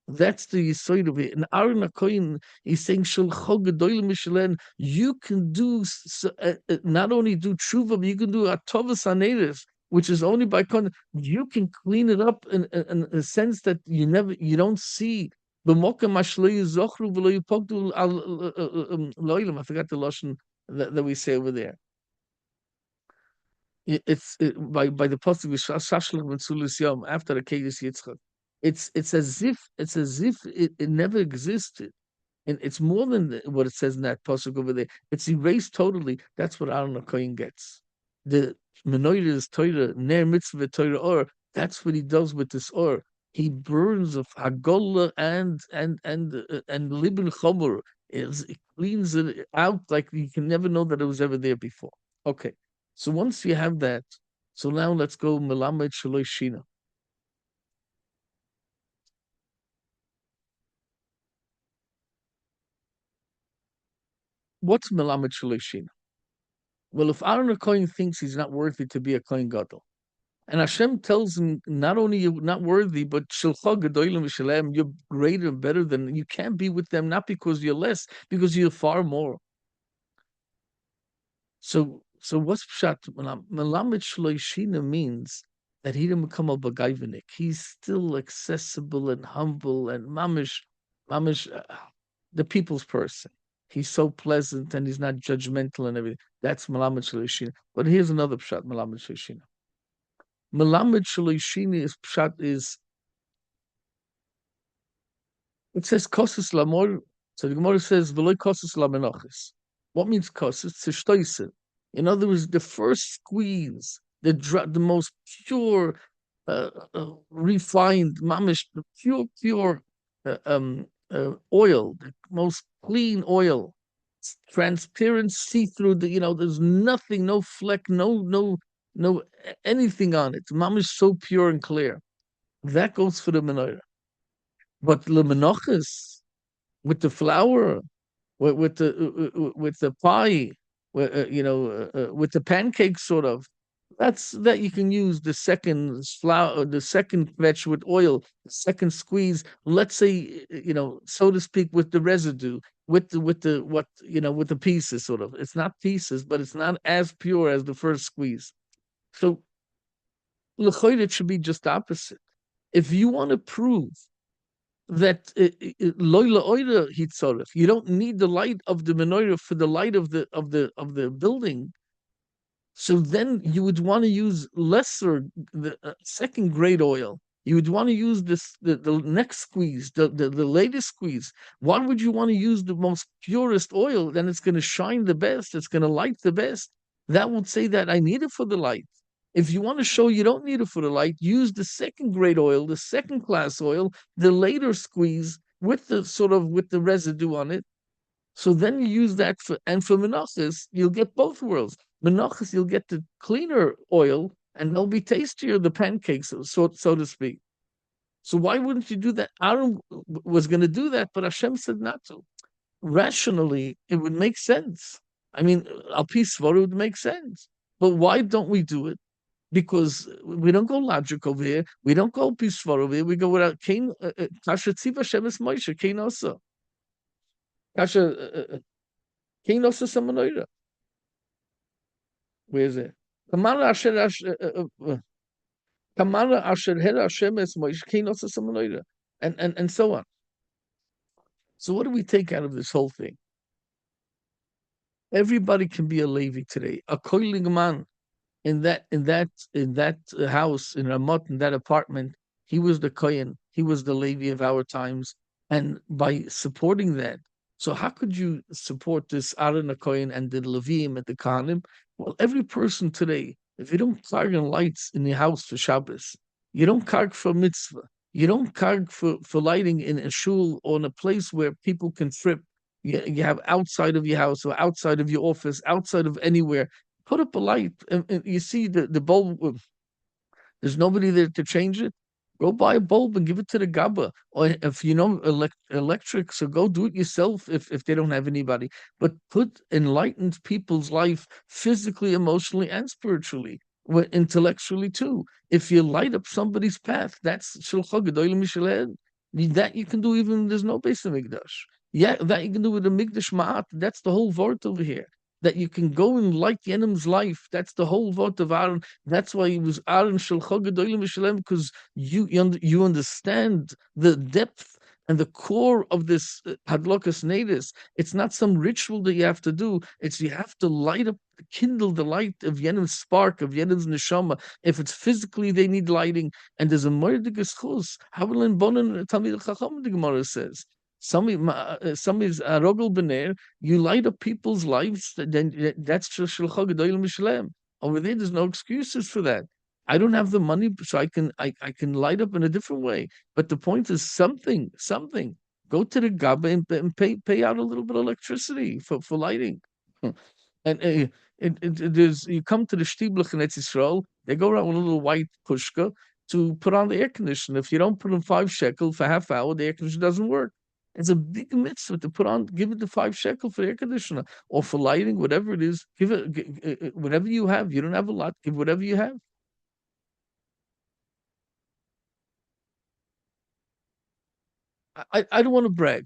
That's the side of it. And Aaron Akoin is saying, you can do not only do tshuva, but you can do atovas aneres, which is only by you can clean it up in a sense that you don't see. I forgot the lashon that we say over there. By the pasuk Shashlach Mitzulis Yom after the Kedis Yitzchak. It's as if it never existed, and it's more than what it says in that pasuk over there. It's erased totally. That's what Aaron Kohen gets. The menorah is Torah, ner mitzvah Torah or. That's what he does with this or. He burns of Hagolah and Libin Chomer. It cleans it out like you can never know that it was ever there before. Okay, so once you have that, so now let's go Melamed Shalosh Shina. What's Melamed Shalosh? Well, if Aaron Cohen thinks he's not worthy to be a Kohen Gadol, and Hashem tells him not only you're not worthy, but Shilcha Gedolim V'Shalem, you're greater and better than you can't be with them, not because you're less, because you're far more. So what's pshat? Melamed Shloishina means that he didn't become a bagayvenik. He's still accessible and humble and mamish, the people's person. He's so pleasant and he's not judgmental and everything. That's Melamed Shloishina. But here's another pshat, Melamed Shloishina. Melamed Shloishina is pshat is it says kosus lamor. So the Gemara says veloy kosus lamenochis. What means kosus? Tzishtoisin. In other words, the first squeeze, the most pure, refined, mamish, the pure oil, the most clean oil, transparent, see-through. There's nothing, no fleck, no anything on it. Mamish so pure and clear. That goes for the menorah. But the menachas with the flour, with the pie, with the pancakes, sort of. That's that you can use the second flour, the second fetch with oil, the second squeeze. Let's say, so to speak, with the residue, with the pieces, sort of. It's not pieces, but it's not as pure as the first squeeze. So, l'choid, it should be just opposite. If you want to prove that loyla oida hitzorif, you don't need the light of the menorah for the light of the building. So then you would want to use lesser, the second grade oil. You would want to use the next squeeze, the latest squeeze. Why would you want to use the most purest oil? Then it's going to shine the best. It's going to light the best. That would say that I need it for the light. If you want to show you don't need it for the light, use the second grade oil, the second class oil, the later squeeze with the residue on it. So then you use that for menachas, you'll get both worlds. Menachas, you'll get the cleaner oil, and they'll be tastier, the pancakes, so to speak. So why wouldn't you do that? Aaron was going to do that, but Hashem said not to. Rationally, it would make sense. I mean, al pi svara would make sense. But why don't we do it? Because we don't go logic over here. We don't go pi svara over here. We go without Cain. Kasha tziva Hashem es Moshe. Cain also. Kasha Cain also samanoida. Where is it? Kamala asher Kamala asher her Hashem es Moshe. Cain also samanoida. And so on. So what do we take out of this whole thing? Everybody can be a Levi today. A koiling man in that house in Ramot, in that apartment, he was the Kohen, he was the Levi of our times, and by supporting that, so how could you support this Aaron the Kohen and the Levim and the Kohanim? Well, every person today, if you don't carg lights in your house for Shabbos, you don't carg for mitzvah, you don't carg for lighting in a shul or in a place where people can trip. You have outside of your house or outside of your office, outside of anywhere, put up a light, and you see the bulb. There's nobody there to change it. Go buy a bulb and give it to the Gabba. Or if you know electric, so go do it yourself if they don't have anybody. But put enlightened people's life physically, emotionally, and spiritually, intellectually too. If you light up somebody's path, that's Shulcha Gedolim Mishaleh. That you can do even there's no base of Mikdash. Yeah, that you can do with a Mikdash Ma'at. That's the whole vort over here. That you can go and light Yenim's life. That's the whole vort of Aaron. That's why he was Aaron Shulcha Gedolim Mishalem, because you understand the depth and the core of this Hadlokas Nedis. It's not some ritual that you have to do. It's you have to light up, kindle the light of Yenim's spark, of Yenim's neshama. If it's physically they need lighting, and there's a murdigus chus. Havelin Bonen Talmid Chacham, the Gemara says. Some is Rogel Bener, you light up people's lives, then that's Shulcha Gedolim Mishalem. Over there's no excuses for that. I don't have the money, so I can light up in a different way. But the point is something. Go to the Gaba and pay out a little bit of electricity for lighting. And it is you come to the Shtiblich in Eretz Yisrael, they go around with a little white pushka to put on the air conditioner. If you don't put in 5 shekel for half hour, the air conditioner doesn't work. It's a big mitzvah to put on, give it the 5 shekel for the air conditioner or for lighting, whatever it is. Give it whatever you have. You don't have a lot, give whatever you have. I don't want to brag.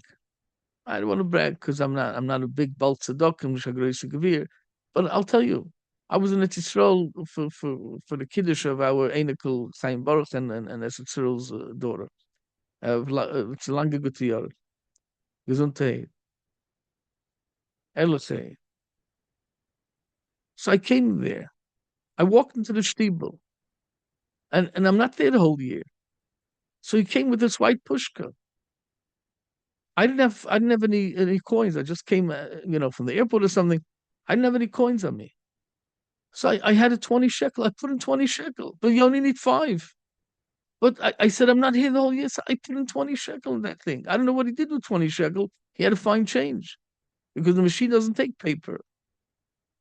I don't want to brag because I'm not a big bal tzedakah shagrei gavir, but I'll tell you, I was in Eretz Yisrael for the kiddush of our Einikel Chaim Baruch and Eretz Yisrael's daughter. It's a lange gute Jahre. Gesundheit. Ehrlich. So I came there. I walked into the shtibel, and I'm not there the whole year. So he came with this white pushka. I didn't have any coins. I just came, from the airport or something. I didn't have any coins on me. So I had a 20 shekel. I put in 20 shekel, but you only need 5. But I said, I'm not here the whole year. So I put in 20 shekel in that thing. I don't know what he did with 20 shekel. He had to find change because the machine doesn't take paper.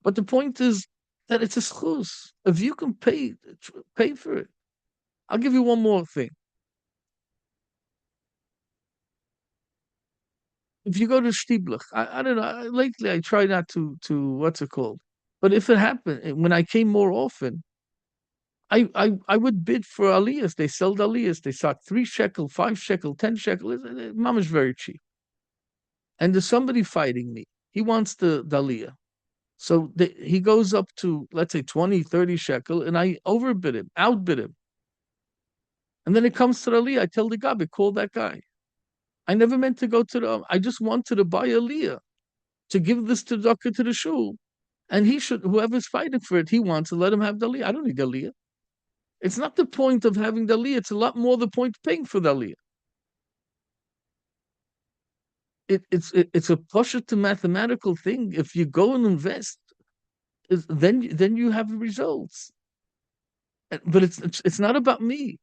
But the point is that it's a schus. If you can pay for it. I'll give you one more thing. If you go to Stieblach, I don't know. Lately, I try not to what's it called. But if it happened when I came more often, I would bid for aliyahs. They sell aliyahs. They start 3 shekel, 5 shekel, 10 shekel. Mom is very cheap. And there's somebody fighting me. He wants the aliyah. So he goes up to, let's say, 20, 30 shekel, and I overbid him, outbid him. And then it comes to the aliyah. I tell the guy, call that guy. I never meant to go to I just wanted to buy aliyah, to give this to the shul. And whoever's fighting for it, he wants to let him have the aliyah. I don't need the aliyah. It's not the point of having the aliyah. It's a lot more the point of paying for the aliyah. It's a pashut to mathematical thing. If you go and invest, then you have results. But it's not about me.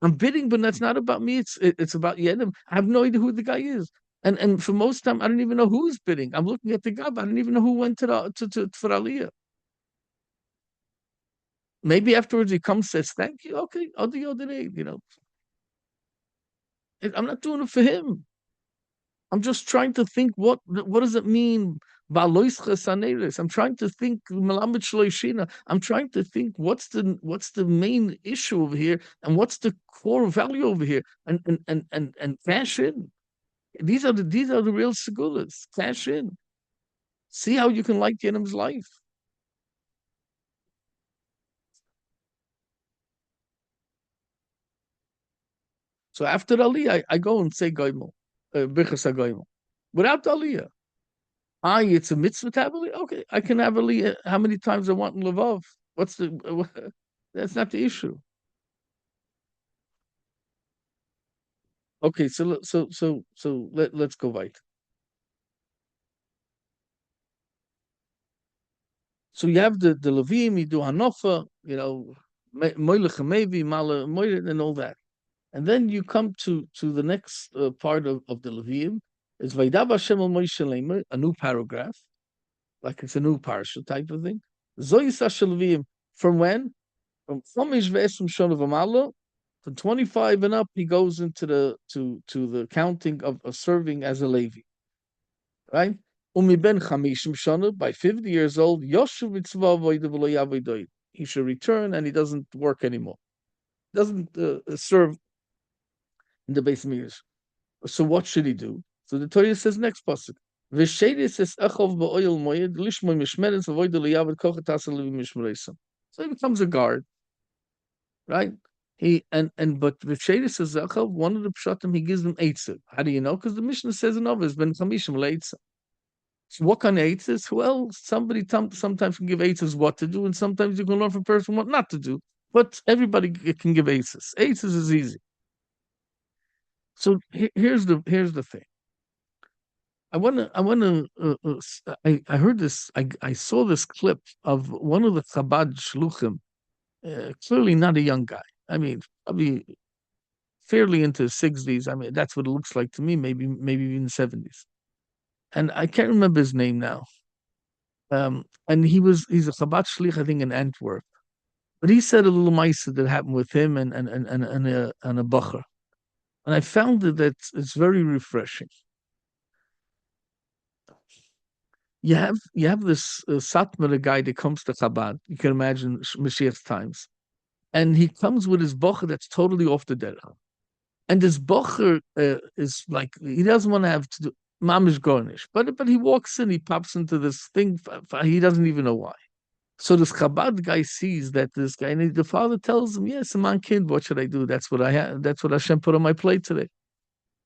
I'm bidding, but that's not about me. It's about Yedim. I have no idea who the guy is. And for most time, I don't even know who's bidding. I'm looking at the guy, but I don't even know who went to the to for Aliyah. Maybe afterwards he comes, says thank you. Okay, I'll do your day. I'm not doing it for him. I'm just trying to think what does it mean? Beha'aloscha saneres. I'm trying to think Melamed Shloishina. I'm trying to think what's the main issue over here and what's the core value over here and cash in. These are the real segulas. Cash in. See how you can light the enemy's life. So after Aliyah, I go and say Goimel, Birchas HaGoimel. Without Aliyah. It's a mitzvah to have Aliyah. Okay, I can have Aliyah how many times I want in Lvov. What's the, that's not the issue. Okay, let's go right. So you have the Levim, you do Hanofa, Moile Chamevi, Mala Moile, and all that. And then you come to the next part of the Levim, is Vaidab Hashem al Moshe Leimer, a new paragraph, like it's a new parsha type of thing. Zoyis Hashelvim, from when? From Chomish Ve'esrim Shon V'Malo, from 25 and up, he goes into the counting of serving as a Levi, right? Umi ben Chamishim Shana, by 50 years old, Yoshu Mitzvah Avodah V'lo Yavodah. He should return and he doesn't work anymore. Doesn't serve in the base meals. So what should he do? So the Torah says next pasuk. V'shedis es echov ba'oil moyed lishmoy mishmeres avodah liyavad kochet asa levi mishmeresam. So he becomes a guard, right? But v'shedis es echov, one of the pshatim, he gives them eitzah. How do you know? Because the Mishnah says in Ovis ben chamishim leitzah. So what kind of eitzahs? Well, somebody sometimes can give eitzahs what to do, and sometimes you can learn from a person what not to do. But everybody can give eitzahs. Eitzahs is easy. So here's the thing. I heard this, I saw this clip of one of the Chabad Shluchim, clearly not a young guy. I mean, probably fairly into his 60s. I mean, that's what it looks like to me, maybe even 70s. And I can't remember his name now. And he's a Chabad Shlich, I think, in Antwerp. But he said a little mice that happened with him and a Bacher. And I found that it's very refreshing. You have this Satmar guy that comes to Chabad. You can imagine Mashiach's times, and he comes with his bocher that's totally off the derech. And this bocher is like he doesn't want to have to do mamish garnish, but he walks in, he pops into this thing. He doesn't even know why. So this Chabad guy sees that this guy, and the father tells him, "Yes, man, kid, what should I do? That's what I have. That's what Hashem put on my plate today."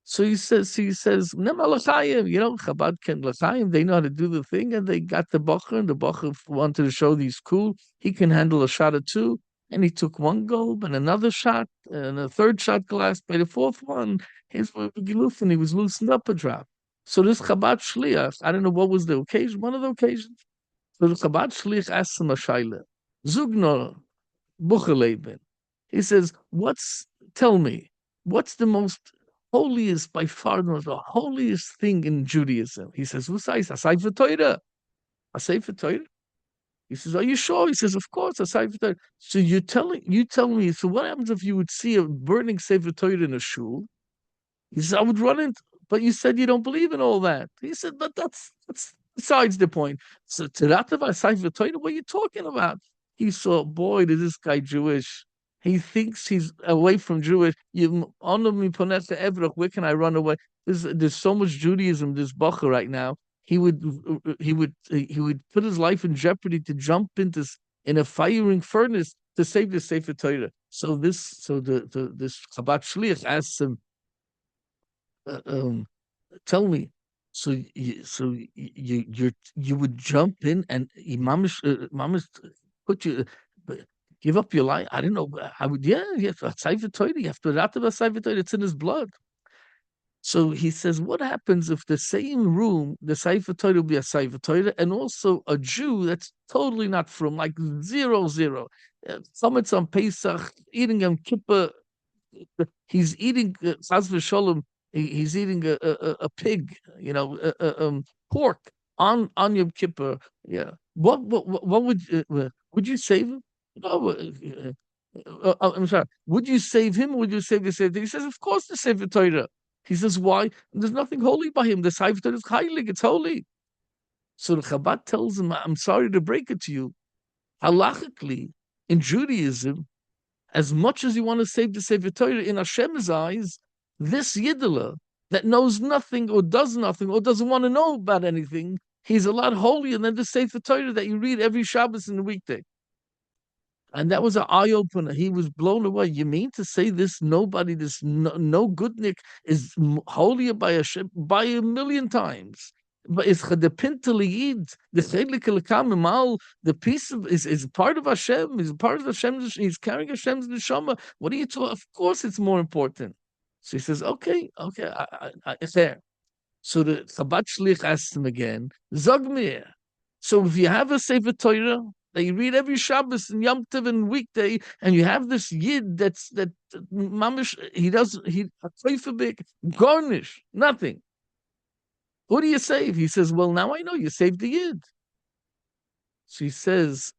So Nema l'chaim, Chabad can l'chaim, they know how to do the thing, and they got the Bacher, and the Bacher wanted to show he's cool, he can handle a shot or two, and he took one goal, and another shot, and a third shot glass. By the fourth one, his and he was loosened up a drop. So this Chabad Shliach, I don't know what was the occasion, one of the occasions. So the Chabad Shliach asked him a shaila, Zugno, Bucheleben. He says, tell me, what's the most holiest, by far the holiest thing in Judaism? He says, "V'sais asayfer Torah, asayfer Torah." He says, "Are you sure?" He says, "Of course, asayfer Torah." So you tell me. So what happens if you would see a burning sefer Torah in a shul? He says, "I would run into." But you said you don't believe in all that. He said, "But that's besides the point." So Tiratav asayfer Torah, what are you talking about? He saw, boy, is this guy Jewish? He thinks he's away from Jewish. You honor me, Ponesta Evrach. Where can I run away? There's so much Judaism. This bacher right now. He would put his life in jeopardy to jump into in a firing furnace to save the Sefer Torah. This Chabad Shliach asks him, uh, um, tell me. You would jump in and mamish put you give up your life. I don't know. I would, yeah, Sefer Torah. You have to rat about Sefer Torah. It's in his blood. So he says, what happens if the same room, the Sefer Torah will be a Sefer Torah, and also a Jew that's totally not from, like 0-0. On Pesach, eating Yom Kippur, he's eating Chas v'Sholem He's eating a pig, pork on Yom Kippur. Yeah. What would you save him? No, I'm sorry. Would you save him? Or would you save the Sefer? He says, of course, the Sefer Torah. He says, why? There's nothing holy by him. The Sefer Torah is heilig. It's holy. So the Chabad tells him, I'm sorry to break it to you. Halachically, in Judaism, as much as you want to save the Sefer Torah in Hashem's eyes, this Yiddilah that knows nothing or doesn't want to know about anything, he's a lot holier than the Sefer Torah that you read every Shabbos in the weekday. And that was an eye opener. He was blown away. You mean to say this nobody, this no goodnik is holier by by a million times? But it's the pinteliyid, the chelik elkamal, the piece of is part of Hashem. Is part of Hashem. He's carrying Hashem's neshama. What are you talking? Of course, it's more important. So he says, okay, it's there. So the Chabad Shlich asks him again, Zog mir. So if you have a Sefer Torah that you read every Shabbos and Yom Tov and weekday, and you have this Yid that mamish, he a big garnish, nothing. Who do you save? He says, well, now I know you saved the Yid. She says,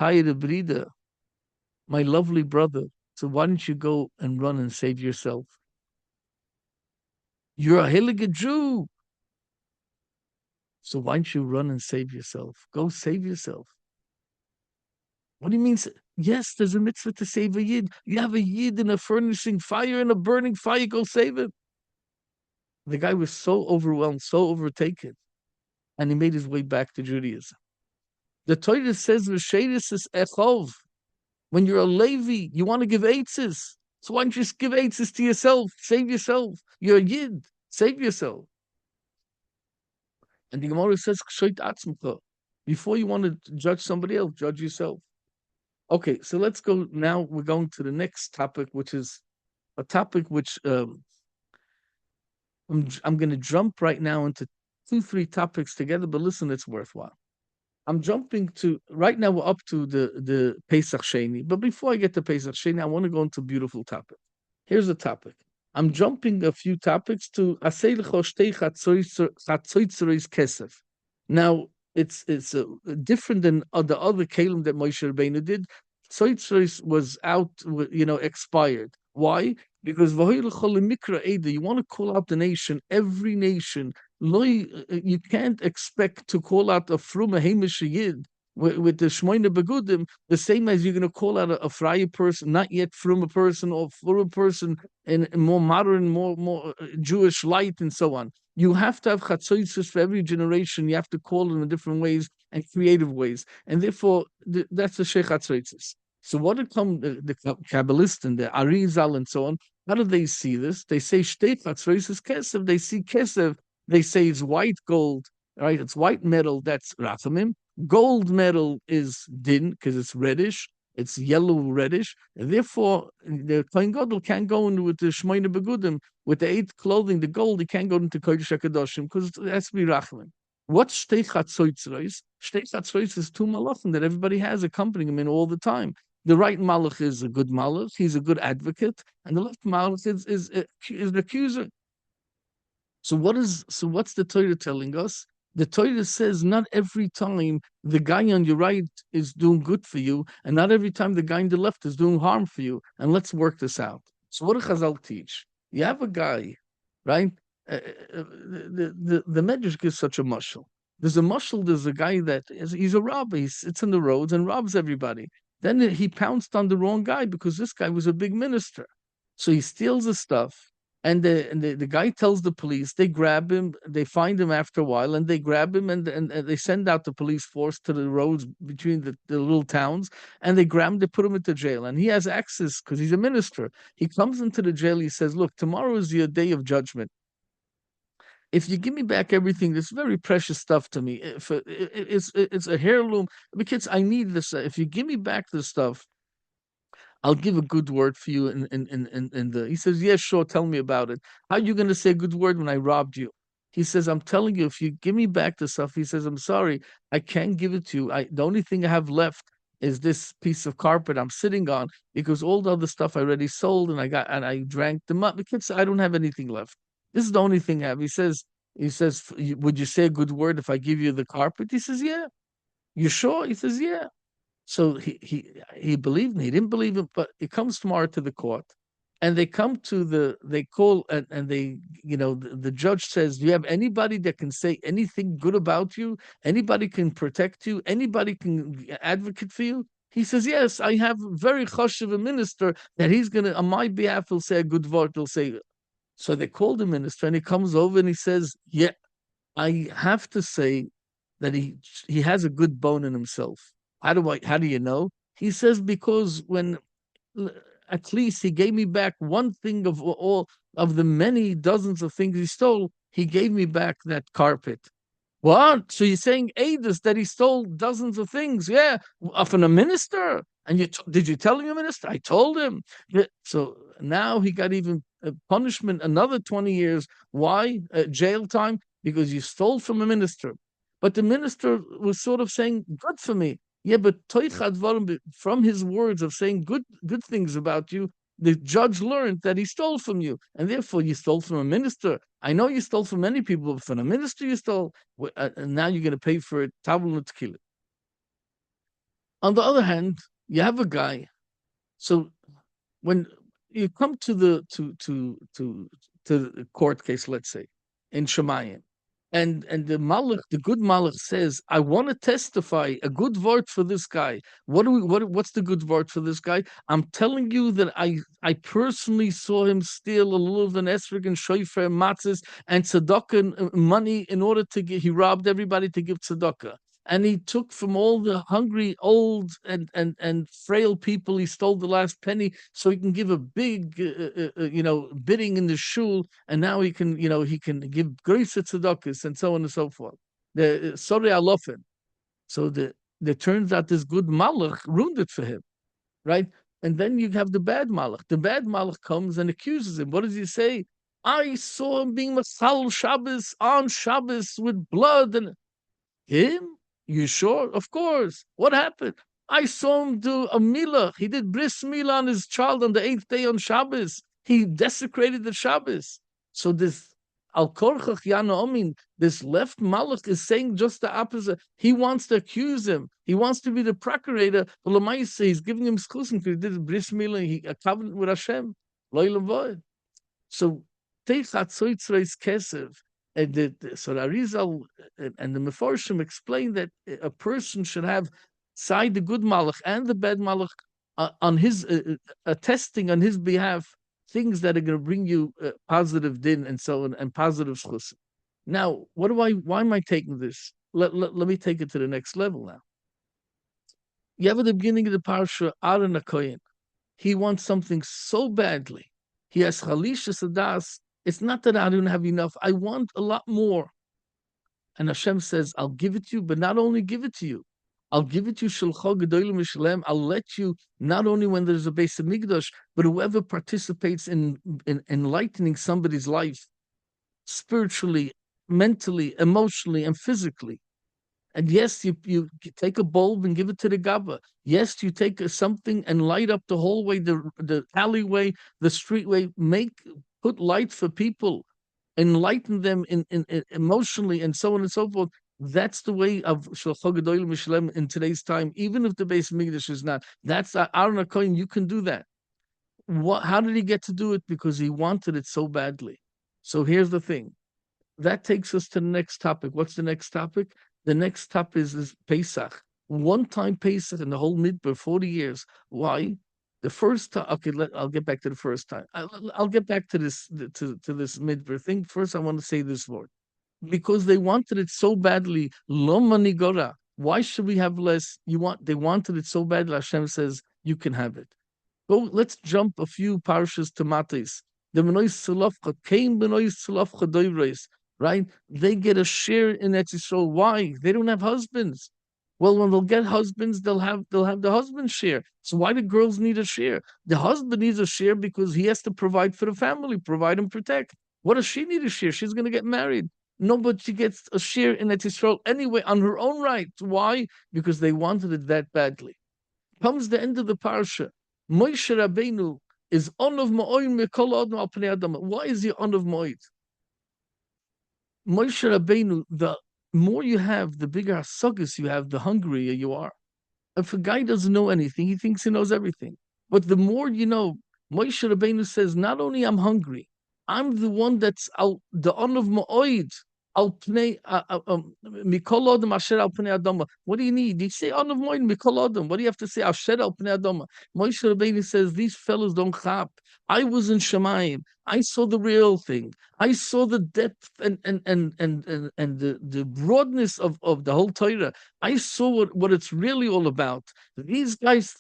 Hayr Brida, my lovely brother, so why don't you go and run and save yourself? You're a Heilige Jew. So why don't you run and save yourself? Go save yourself. What do you mean? Yes, there's a mitzvah to save a Yid. You have a Yid in a furnishing fire, in a burning fire, go save him. The guy was so overwhelmed, so overtaken, and he made his way back to Judaism. The Torah says, V'sheiris is echov. When you're a Levi, you want to give eitzes. So why don't you just give eitzes to yourself? Save yourself. You're a Yid. Save yourself. And the Gemara says, before you want to judge somebody else, judge yourself. Okay, so let's go now. We're going to the next topic, which is a topic which I'm going to jump right now into 3 topics together, but listen, it's worthwhile. I'm jumping to right now. We're up to the Pesach Sheni, but before I get to Pesach Sheni, I want to go into a beautiful topic. Here's the topic. I'm jumping a few topics to Asei L'cho Shtei Chatzoitzeres Kesef. Now it's different than the other kalim that Moshe Rabbeinu did. Tzoitzeres was out, expired. Why? Because you want to call out the nation, every nation. You can't expect to call out a fruma hamish yid with the shmoyne begudim the same as you're going to call out a fryer person, not yet fruma person, or fruma person in more modern, more Jewish light, and so on. You have to have chatzoitzes for every generation. You have to call it in different ways and creative ways, and therefore that's the sheikh chatzoitzes. So what did come the Kabbalist and the Arizal and so on? How do they see this? They say shtei chatzoitzes kesev. They see kesev. They say it's white gold, right? It's white metal. That's rachamim. Gold metal is din because it's reddish. It's yellow reddish. And therefore, the Kohen Gadol can't go in with the Shmoyne Begudim, with the 8 clothing, the gold. He can't go into Kodesh HaKadoshim because it has to be rachamim. What's Shtei Chatzoitzreis? Shtei Chatzoitzreis is 2 malachim that everybody has accompanying him in all the time. The right malach is a good malach. He's a good advocate, and the left malach is an accuser. So what's the Torah telling us? The Torah says not every time the guy on your right is doing good for you, and not every time the guy on the left is doing harm for you. And let's work this out. So what do Chazal teach? You have a guy, right? The Medrash gives such a mashal. There's a guy that he's a robber. He sits on the roads and robs everybody. Then he pounced on the wrong guy because this guy was a big minister. So he steals the stuff. And the guy tells the police, they grab him, they find him after a while, and they grab him, and they send out the police force to the roads between the little towns, and they grab him, they put him into jail. And he has access because he's a minister. He comes into the jail, he says, look, tomorrow is your day of judgment. If you give me back everything, this very precious stuff to me, it's a heirloom, because I need this. If you give me back this stuff, I'll give a good word for you. He says, yes, sure, tell me about it. How are you going to say a good word when I robbed you? He says, I'm telling you, if you give me back the stuff, he says, I'm sorry, I can't give it to you. The only thing I have left is this piece of carpet I'm sitting on, because all the other stuff I already sold, and I drank them up because I don't have anything left. This is the only thing I have. He says, would you say a good word if I give you the carpet? He says, yeah. You sure? He says, yeah. So he believed me. He didn't believe him, but it comes tomorrow to the court, and they call and they the judge says, do you have anybody that can say anything good about you? Anybody can protect you? Anybody can advocate for you? He says, yes, I have very choshev a minister that he's gonna on my behalf will say a good word. He'll say. So they call the minister, and he comes over and he says, yeah, I have to say that he has a good bone in himself. How do you know? He says because when at least he gave me back one thing of all of the many dozens of things he stole, he gave me back that carpet. What? So you're saying Adis that he stole dozens of things? Yeah, from a minister. And did you tell him, minister? I told him. Yeah. So now he got even punishment another 20 years. Why? Jail time? Because you stole from a minister. But the minister was sort of saying, good for me. Yeah, but from his words of saying good things about you, the judge learned that he stole from you, and therefore you stole from a minister. I know you stole from many people, but from a minister you stole, and now you're going to pay for it. Tablet tequila. On the other hand, you have a guy. So when you come to the court case, let's say in Shemayim, and the Malach, the good Malach says, I want to testify a good word for this guy. What's the good word for this guy? I'm telling you that I personally saw him steal a lulav and esrog and shofar matzahs and tzedakah money in order to get. He robbed everybody to give tzedakah, and he took from all the hungry, old, and frail people. He stole the last penny so he can give a big, bidding in the shul, and now he can give grace tzedakahs and so on and so forth. The sorry alofen. So the turns out this good malach ruined it for him, right? And then you have the bad malach. The bad malach comes and accuses him. What does he say? I saw him being masal Shabbos on Shabbos with blood and him? You sure? Of course. What happened? I saw him do a milah. He did bris milah on his child on the 8th day on Shabbos. He desecrated the Shabbos. So this al korchach yana omin, this left malach is saying just the opposite. He wants to accuse him. He wants to be the procurator. But Lamaisa, he's giving him exclusion because he did bris milah. He a covenant with Hashem. Loyal void. So Teichat Soitzreis Kesev, so the Arizal and the Meforshim explain that a person should have side the good malach and the bad malach on his attesting on his behalf things that are going to bring you positive din and so on and positive schus. Now, why am I taking this? Let me take it to the next level now. You have at the beginning of the parsha Aaron HaKohen. He wants something so badly. He has chalisha sadas. It's not that I don't have enough. I want a lot more. And Hashem says, I'll give it to you, but not only give it to you. I'll give it to you, Shulcha Gedolim Mishalem. I'll let you, not only when there's a base of Migdash, but whoever participates in enlightening somebody's life, spiritually, mentally, emotionally, and physically. And yes, you take a bulb and give it to the Gabba. Yes, you take something and light up the hallway, the alleyway, the streetway. Put light for people, enlighten them in emotionally, and so on and so forth. That's the way of Shulchan Gedolim Mishlem in today's time. Even if the base Mikdash is not, that's Aaron HaKohen. You can do that. How did he get to do it? Because he wanted it so badly. So here's the thing. That takes us to the next topic. What's the next topic? The next topic is Pesach. One time Pesach in the whole Midbar, 40 years. Why? The first time, okay, I'll get back to the first time. I'll get back to this to this Midbar thing. First, I want to say this word. Because they wanted it so badly. Lo manigora. Why should we have less? They wanted it so badly. Hashem says, you can have it. Go, let's jump a few parshas to Matis. The Benois Salafcha came Benois Salafcha Doivreis, right? They get a share in Eretz Yisrael. Why? They don't have husbands. Well, when they'll get husbands, they'll have the husband's share. So why do girls need a share? The husband needs a share because he has to provide for the family, provide and protect. What does she need a share? She's going to get married. No, but she gets a share in Eretz Yisrael anyway on her own right. Why? Because they wanted it that badly. Comes the end of the parsha. Moshe Rabbeinu is on of Ma'oid Mikol Adam Al Pnei Adam. Why is he on of Ma'oid? Moshe Rabbeinu, the more you have, the bigger hasagas you have, the hungrier you are. If a guy doesn't know anything, he thinks he knows everything. But the more you know, Moshe Rabbeinu says, not only I'm hungry, I'm the one that's al the on of ma'oid al pnei mikol adam asher al pnei adama. What do you need? You say on of ma'oid mikol adam. What do you have to say asher al pnei adama? Moshe Rabbeinu says these fellows don't chap. I was in Shemayim. I saw the real thing. I saw the depth and the broadness of the whole Torah. I saw what it's really all about. These guys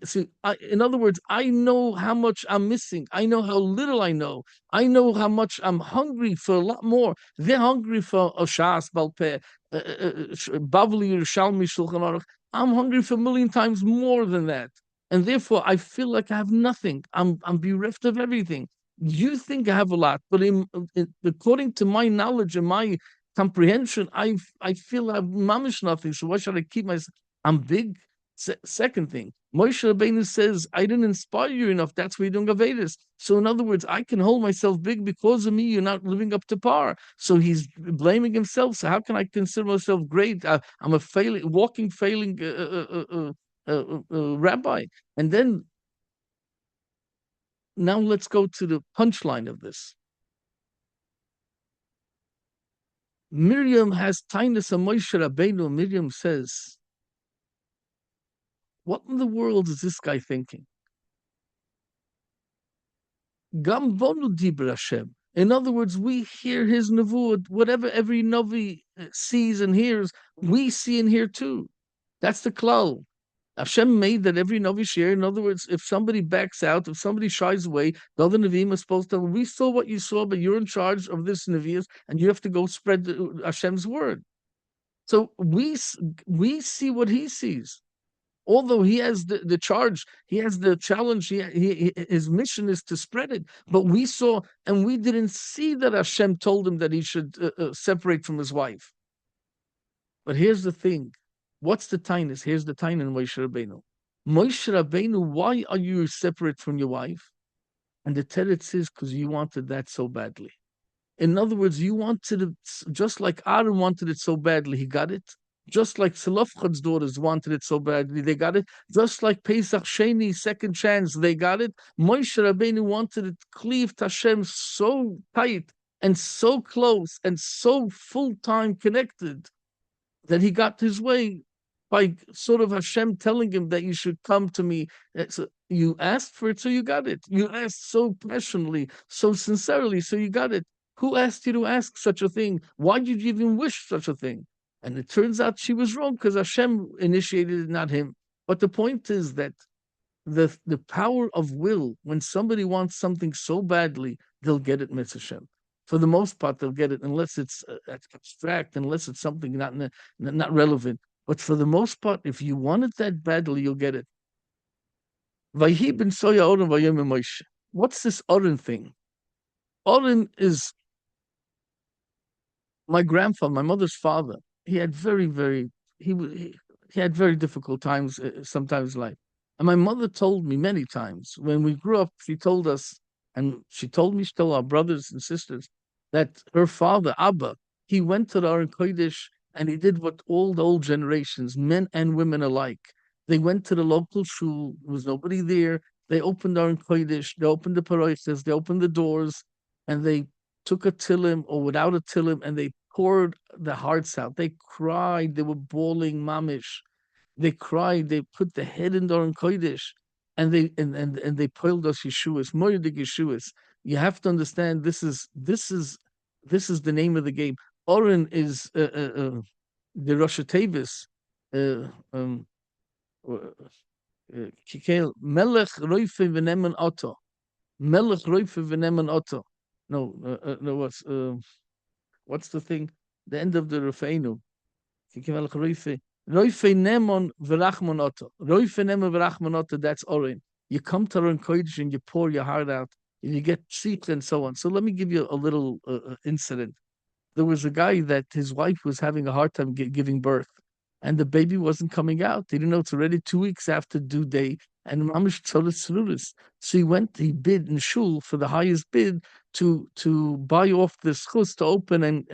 see, in other words, I know how much I'm missing. I know how little I know. I know how much I'm hungry for a lot more. They're hungry for Oshas, Balpeh, Bavli, Yerushalmi, Shulchan Aruch. I'm hungry for a million times more than that. And therefore, I feel like I have nothing. I'm bereft of everything. You think I have a lot, but according to my knowledge and my comprehension, I feel I have mamish nothing. So why should I keep myself? I'm big. Second thing, Moshe Rabbeinu says, I didn't inspire you enough. That's why you're doing Avedis. So in other words, I can hold myself big because of me. You're not living up to par. So he's blaming himself. So how can I consider myself great? I'm a walking failing rabbi. And then now let's go to the punchline of this. Miriam has tinus of Moshe Rabbeinu. Miriam says, what in the world is this guy thinking? Gam vonu dibra Hashem. In other words, we hear his nevuah, whatever every Navi sees and hears, we see and hear too. That's the klal. Hashem made that every Navi share. In other words, if somebody backs out, if somebody shies away, the other Nevi'im are supposed to tell, we saw what you saw, but you're in charge of this Nevi'im, and you have to go spread Hashem's word. So we see what he sees. Although he has the charge, he has the challenge, his mission is to spread it. But we saw, and we didn't see that Hashem told him that he should separate from his wife. But here's the thing. What's the tinus? Here's the tain in Moshe Rabbeinu. Moshe Rabbeinu, why are you separate from your wife? And the teretz is because you wanted that so badly. In other words, you wanted it, just like Aaron wanted it so badly, he got it. Just like Selofchad's daughters wanted it so badly, they got it. Just like Pesach Sheni, second chance, they got it. Moshe Rabbeinu wanted it cleaved to Hashem so tight and so close and so full-time connected that he got his way by sort of Hashem telling him that you should come to me. So you asked for it, so you got it. You asked so passionately, so sincerely, so you got it. Who asked you to ask such a thing? Why did you even wish such a thing? And it turns out she was wrong because Hashem initiated it, not him. But the point is that the power of will, when somebody wants something so badly, they'll get it, Mitzvah Hashem. For the most part, they'll get it, unless it's abstract, unless it's something not relevant. But for the most part, if you want it that badly, you'll get it. Vayhi ben Soya Oren Vayom Moshe. What's this Oren thing? Oren is my grandfather, my mother's father. He had he had very difficult times sometimes in life. And my mother told me many times when we grew up, she told us, and she told our brothers and sisters, that her father, Abba, he went to the Aron Kodesh and he did what all the old generations, men and women alike. They went to the local shul, there was nobody there. They opened Aron Kodesh, they opened the paroises, they opened the doors, and they took a tilim or without a tilim, and they poured the hearts out. They cried. They were bawling mamish. They cried. They put the head in the Aron Kodesh, and they piled us Yeshuas, Moedik Yeshuas. You have to understand. This is the name of the game. Oren is the Rosh Tevis. Melech Roife v'nemen Otto. Melech Roife v'nemen Otto. No, what's the thing? The end of the Rafeinu. Roife nemon v'rachmon Otto. Roife nemon v'rachmon Otto, that's Oren. You come to Aron Kodesh and you pour your heart out, and you get tzit and so on. So let me give you a little incident. There was a guy that his wife was having a hard time giving birth, and the baby wasn't coming out. He didn't know it's already 2 weeks after due date, and mamish tzolas. So he bid in shul for the highest bid to buy off the schus to open and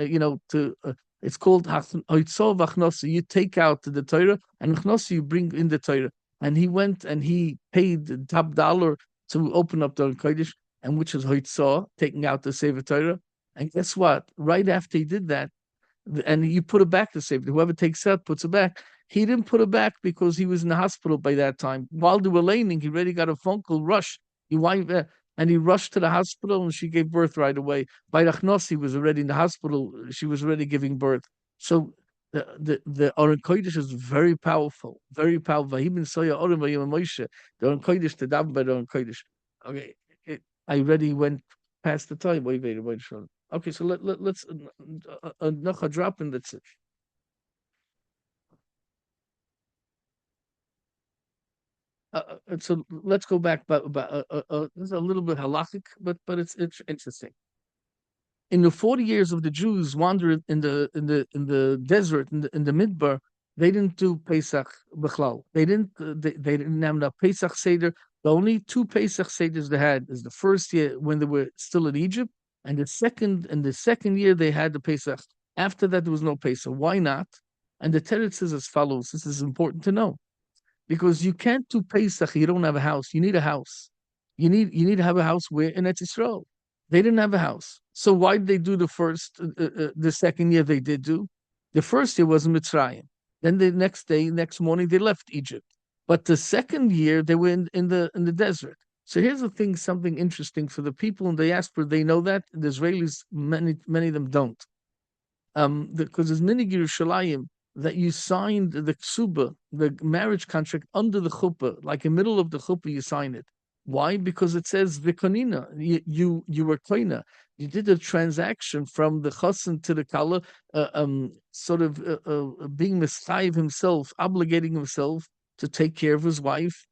to it's called Hoitzov Achnosi. You take out the Torah and Achnosi you bring in the Torah. And he went and he paid the top dollar to open up the Kodesh, and which is Hoitzah, taking out the Sefer Torah. And guess what? Right after he did that, and you put it back to safety. Whoever takes out puts it back. He didn't put it back because he was in the hospital by that time. While they were laning, he already got a phone call. Rush. He wife, and he rushed to the hospital, and she gave birth right away. By Rachnos, he was already in the hospital. She was already giving birth. So the Aron Kodesh is very powerful, very powerful. Even Soya Aron Moshe, the Aron Kodesh, the Dav by the Aron Kodesh. Okay, I already went past the time. Wait. Okay, so let's noch a drop in that's it. So let's go back, but this is a little bit halachic, but it's interesting. In the 40 years of the Jews wandered in the desert in the midbar, they didn't do Pesach b'chlal. They didn't have a Pesach seder. The only two Pesach seders they had is the first year when they were still in Egypt, and the second year they had the Pesach. After that there was no Pesach. Why not? And the teretz is as follows. This is important to know because you can't do Pesach. You don't have a house. You need a house. You need to have a house where in Eretz Yisrael. They didn't have a house. So why did they do the second year they did do? The first year was in Mitzrayim. Then the next morning, they left Egypt. But the second year, they were in the desert. So here's the thing, something interesting for the people in the diaspora. They know that the Israelis, many of them don't. Because there's many Yerushalayim that you signed the ksuba, the marriage contract under the chuppah, like in the middle of the chuppah, you sign it. Why? Because it says vikonina. You were koina. You did a transaction from the chassan to the kala, sort of being mischayiv himself, obligating himself to take care of his wife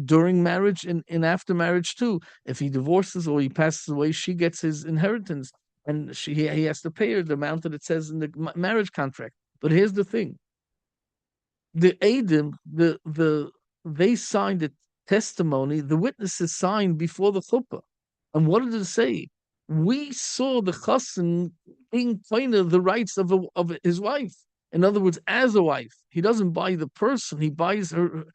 during marriage and after marriage too. If he divorces or he passes away, she gets his inheritance, and he has to pay her the amount that it says in the marriage contract. But here's the thing: the Adim, they signed the testimony, the witnesses signed before the chuppah. And what did it say? We saw the chassan being of the rights of his wife. In other words, as a wife, he doesn't buy the person; he buys her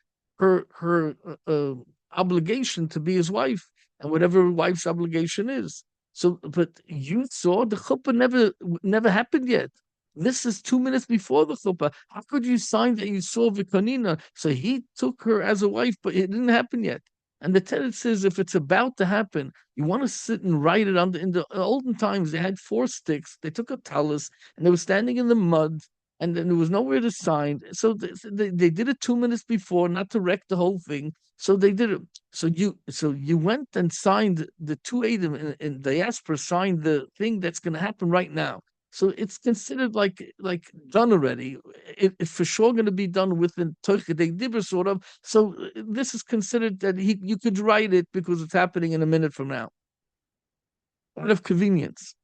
obligation to be his wife, and whatever wife's obligation is. So, but you saw the chuppah never happened yet. This is 2 minutes before the chuppah. How could you sign that you saw Vikonina? So he took her as a wife, but it didn't happen yet. And the tenet says if it's about to happen, you want to sit and write it on in the olden times. They had 4 sticks. They took a talus and they were standing in the mud, and then there was nowhere to sign. So they did it 2 minutes before, not to wreck the whole thing. So they did it. So you went and signed the two Adam in diaspora signed the thing that's going to happen right now. So it's considered like done already. It's for sure going to be done within Tochidei Dibber, sort of. So this is considered that you could write it because it's happening in a minute from now. Out of convenience.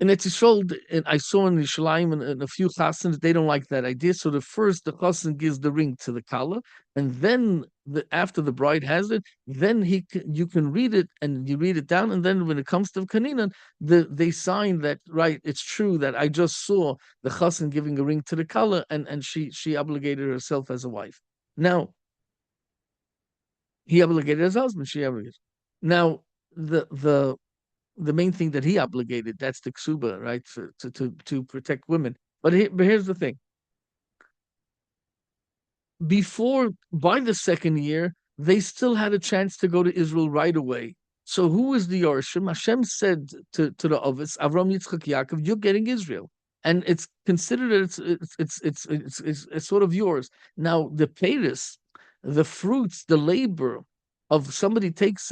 And it's showed, and I saw in the Shalim and a few chassans, they don't like that idea. So the chassan gives the ring to the kala, and then after the bride has it, then you can read it and you read it down, and then when it comes to Kaninan, they sign that right. It's true that I just saw the chassan giving a ring to the kala, and she obligated herself as a wife. Now he obligated as husband. She obligated. Now the main thing that he obligated, that's the ksuba, right, to protect women. But here's the thing: by the second year, they still had a chance to go to Israel right away. So who is the Yorshim? Hashem said to the Ovis, Avram, Yitzchak, Yaakov, you're getting Israel, and it's considered it's sort of yours. Now the payros, the fruits, the labor of somebody takes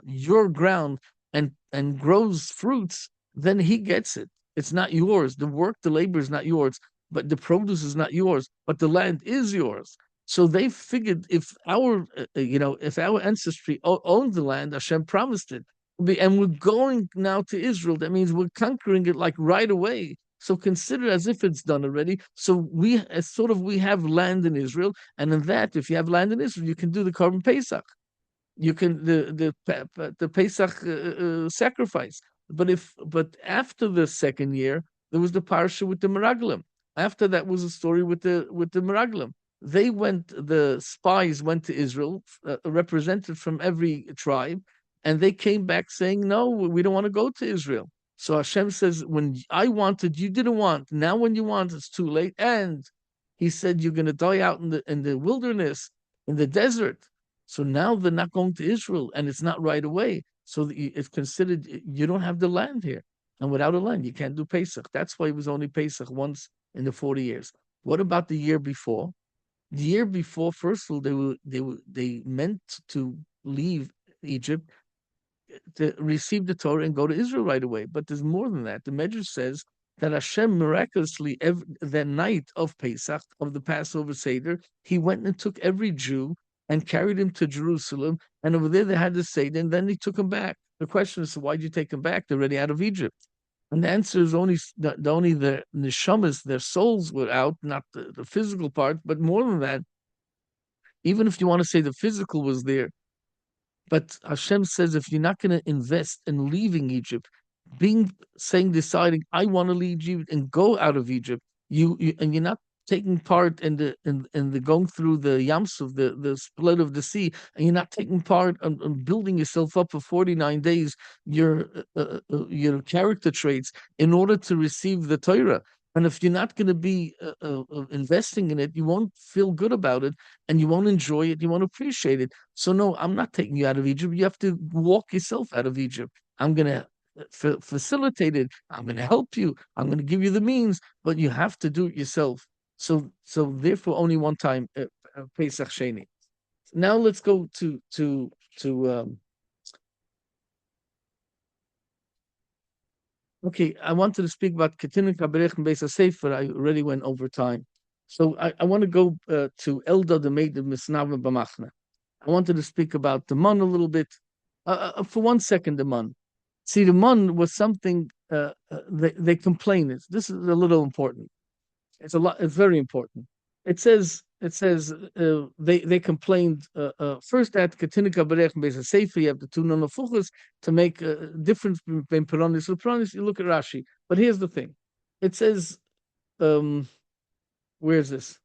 your ground and grows fruits, then he gets it. It's not yours. The work, the labor is not yours, but the produce is not yours, but the land is yours. So they figured if our ancestry owned the land, Hashem promised it, and we're going now to Israel. That means we're conquering it like right away. So consider as if it's done already. So we have land in Israel, and in that, if you have land in Israel, you can do the Korban Pesach. You can the Pesach sacrifice. But after the second year, there was the parsha with the Meraglim. After that was a story with the Meraglim. The spies went to Israel, represented from every tribe, and they came back saying, "No, we don't want to go to Israel." So Hashem says, "When I wanted, you didn't want. Now, when you want, it's too late." And He said, "You're going to die out in the wilderness, in the desert." So now they're not going to Israel, and it's not right away. So it's considered you don't have the land here, and without a land, you can't do Pesach. That's why it was only Pesach once in the 40 years. What about the year before? The year before, first of all, they meant to leave Egypt to receive the Torah and go to Israel right away. But there's more than that. The Medrash says that Hashem miraculously, that night of Pesach, of the Passover Seder, He went and took every Jew and carried him to Jerusalem. And over there they had the Seder, and then He took him back. The question is, why did you take them back? They're already out of Egypt. And the answer is only the neshamas, their souls were out, not the physical part. But more than that, even if you want to say the physical was there, but Hashem says, if you're not going to invest in leaving Egypt, deciding, I want to leave Egypt and go out of Egypt, and you're not taking part in the going through the yams of the split of the sea, and you're not taking part in building yourself up for 49 days, your character traits in order to receive the Torah. And if you're not going to be investing in it, you won't feel good about it, and you won't enjoy it. You won't appreciate it. So no, I'm not taking you out of Egypt. You have to walk yourself out of Egypt. I'm going to facilitate it. I'm going to help you. I'm going to give you the means, but you have to do it yourself. So therefore, only one time Pesach Sheni. Now let's go to. Okay, I wanted to speak about Ketinu Kaberech and Beis Sefer. I already went over time, so I want to go to Elda the maid of Misnava B'machna. I wanted to speak about the Mun a little bit. For 1 second, the Mun. See, the Mun was something they complain. This is a little important. It's a lot. It's very important. It says they complained first at Katinika Berech and Beis Sefer. You have the two nonofuchas to make a difference between Peronis and Peronis. You look at Rashi, but here's the thing. It says, where's this?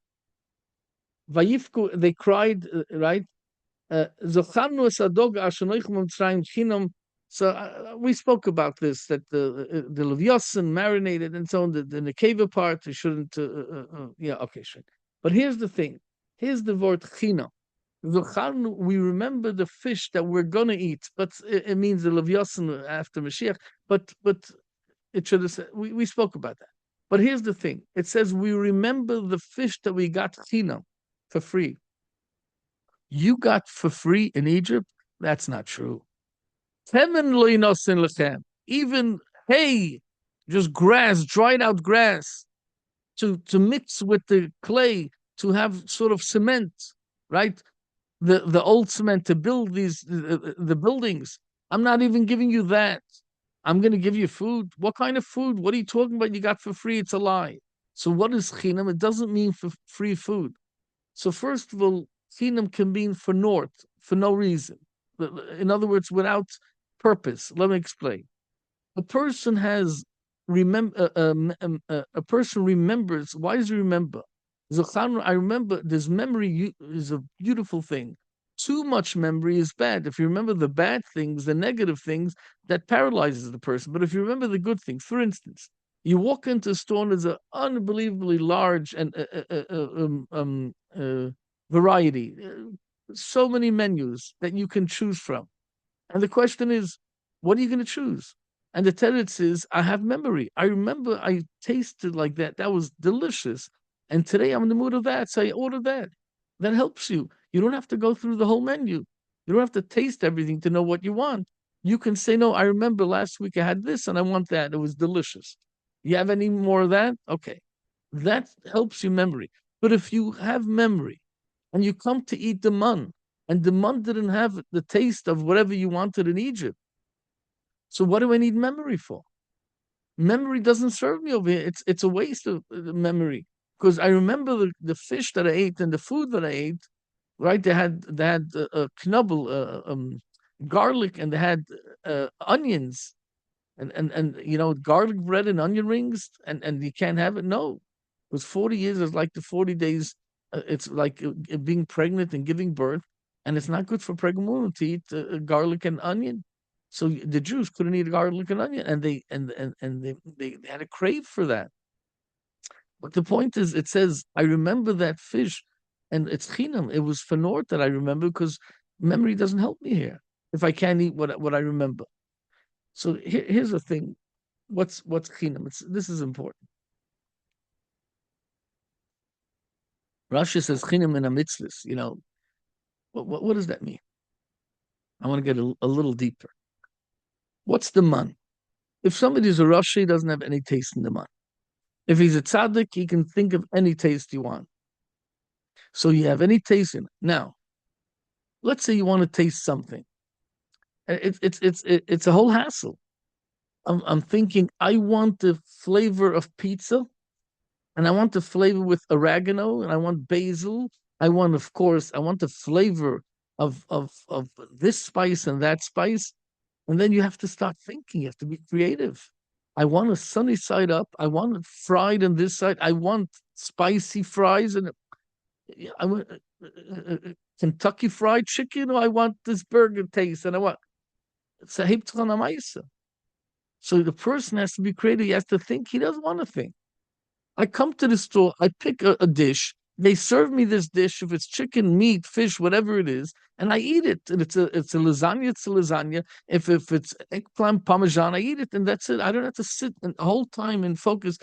Vayifku. They cried, right? Zocharnu es adog ashanoichem mitzrayim chinam. So we spoke about this, that the Leviosan marinated and so on, the Nekeva part, you shouldn't, yeah, okay, sure. But here's the thing. Here's the word chino. We remember the fish that we're going to eat, but it means the Leviosan after Mashiach, but it should have said, we spoke about that. But here's the thing. It says we remember the fish that we got chino, for free. You got for free in Egypt? That's not true. Even hay, just grass, dried out grass, to mix with the clay to have sort of cement, right? The old cement to build the buildings. I'm not even giving you that. I'm going to give you food. What kind of food? What are you talking about? You got for free? It's a lie. So what is chinam? It doesn't mean for free food. So first of all, chinam can mean for naught, for no reason. In other words, without purpose. Let me explain. A person has a person remembers. Why does he remember? I remember. This memory is a beautiful thing. Too much memory is bad. If you remember the bad things, the negative things, that paralyzes the person. But if you remember the good things, for instance, you walk into a store and there's an unbelievably large and variety, so many menus that you can choose from. And the question is, what are you going to choose? And the teretz is, I have memory. I remember I tasted like that. That was delicious. And today I'm in the mood of that, so I order that. That helps you. You don't have to go through the whole menu. You don't have to taste everything to know what you want. You can say, no, I remember last week I had this and I want that. It was delicious. You have any more of that? Okay. That helps you memory. But if you have memory and you come to eat the mun, and the mun didn't have the taste of whatever you wanted in Egypt. So what do I need memory for? Memory doesn't serve me over here. It's a waste of memory because I remember the fish that I ate and the food that I ate, right? They had knubbel, garlic, and they had onions, and garlic bread and onion rings, and you can't have it. No, it was 40 years. It's like the 40 days. It's like being pregnant and giving birth, and it's not good for pregnant women to eat garlic and onion. So the Jews couldn't eat garlic and onion, and they had a crave for that. But the point is, it says, I remember that fish, and it's chinam. It was for Nort that I remember because memory doesn't help me here if I can't eat what I remember. So here's the thing. What's chinam? This is important. Rashi says chinam in a mitzvahs. What does that mean? I want to get a little deeper. What's the man? If somebody's a Rashi, he doesn't have any taste in the man. If he's a tzaddik, he can think of any taste you want. So you have any taste in it. Now, let's say you want to taste something. It's a whole hassle. I'm thinking I want the flavor of pizza, and I want the flavor with oregano, and I want basil. Of course, I want the flavor of this spice and that spice. And then you have to start thinking. You have to be creative. I want a sunny side up. I want it fried on this side. I want spicy fries, and I want Kentucky Fried Chicken. Or I want this burger taste, and I want. It's a So the person has to be creative. He has to think. He doesn't want to think. I come to the store, I pick a dish, they serve me this dish, if it's chicken, meat, fish, whatever it is, and I eat it. And it's a lasagna, it's a lasagna. If it's eggplant parmesan, I eat it, and that's it. I don't have to sit the whole time and focus.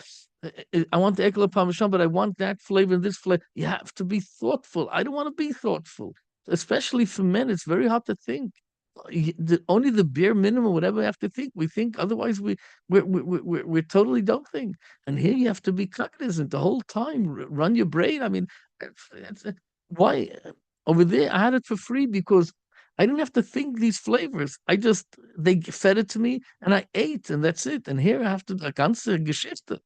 I want the eggplant parmesan, but I want that flavor and this flavor. You have to be thoughtful. I don't want to be thoughtful. Especially for men, it's very hard to think. Only the bare minimum, whatever we have to think, we think. Otherwise, we totally don't think. And here you have to be cognizant the whole time. Run your brain. I mean, why over there I had it for free because I didn't have to think these flavors. They fed it to me and I ate, and that's it. And here I have to like answer Geschichte.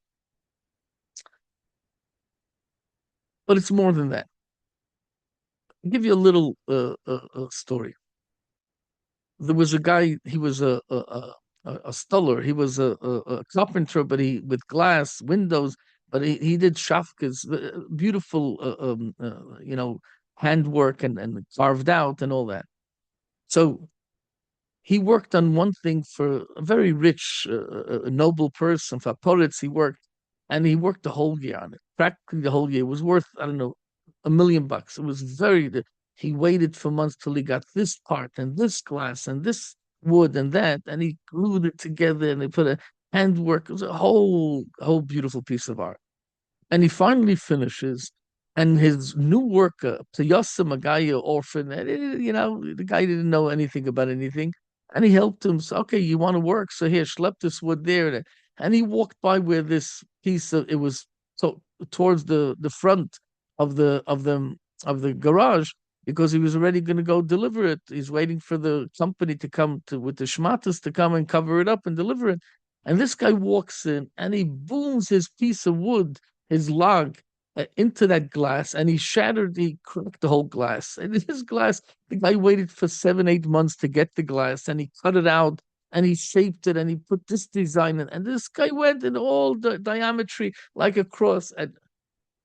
But it's more than that. I'll give you a little story. There was a guy. He was a stuller. He was a carpenter, but he with glass windows. But he did shafkas, beautiful, handwork and carved out and all that. So he worked on one thing for a very rich, noble person, for Poritz. He worked the whole year on it, practically the whole year. It was worth, I don't know, $1 million. It was he waited for months till he got this part and this glass and this wood and that, and he glued it together and they put a handwork. It was a whole beautiful piece of art. And he finally finishes, and his new worker, Piyasa Magaya orphan, the guy didn't know anything about anything, and he helped him. So, okay, you want to work? So here, schlep this wood there, and he walked by where this piece of it was so towards the front of the garage because he was already going to go deliver it. He's waiting for the company to come to with the schmatas to come and cover it up and deliver it. And this guy walks in and he booms his piece of wood, his log, into that glass, and he cracked the whole glass. And his glass, the guy waited for 7, 8 months to get the glass, and he cut it out and he shaped it and he put this design in. And this guy went in all the diametry like a cross. And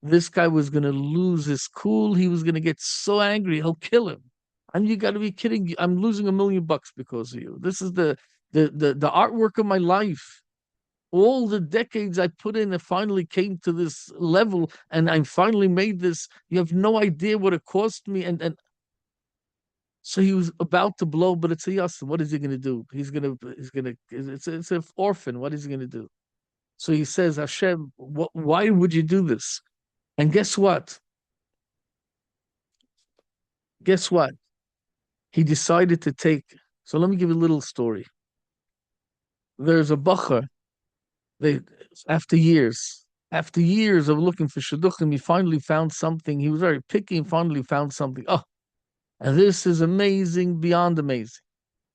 this guy was going to lose his cool. He was going to get so angry, he'll kill him. And you got to be kidding. I'm losing $1 million because of you. This is the artwork of my life. All the decades I put in, and finally came to this level, and I finally made this. You have no idea what it cost me. And so he was about to blow, but it's a yassin. What is he going to do? It's an orphan. What is he going to do? So he says, Hashem, why would you do this? And guess what? Guess what? He decided to take. So let me give you a little story. There's a bacher. They after years of looking for shidduchim, he finally found something. He was very picky and finally found something. Oh, and this is amazing, beyond amazing.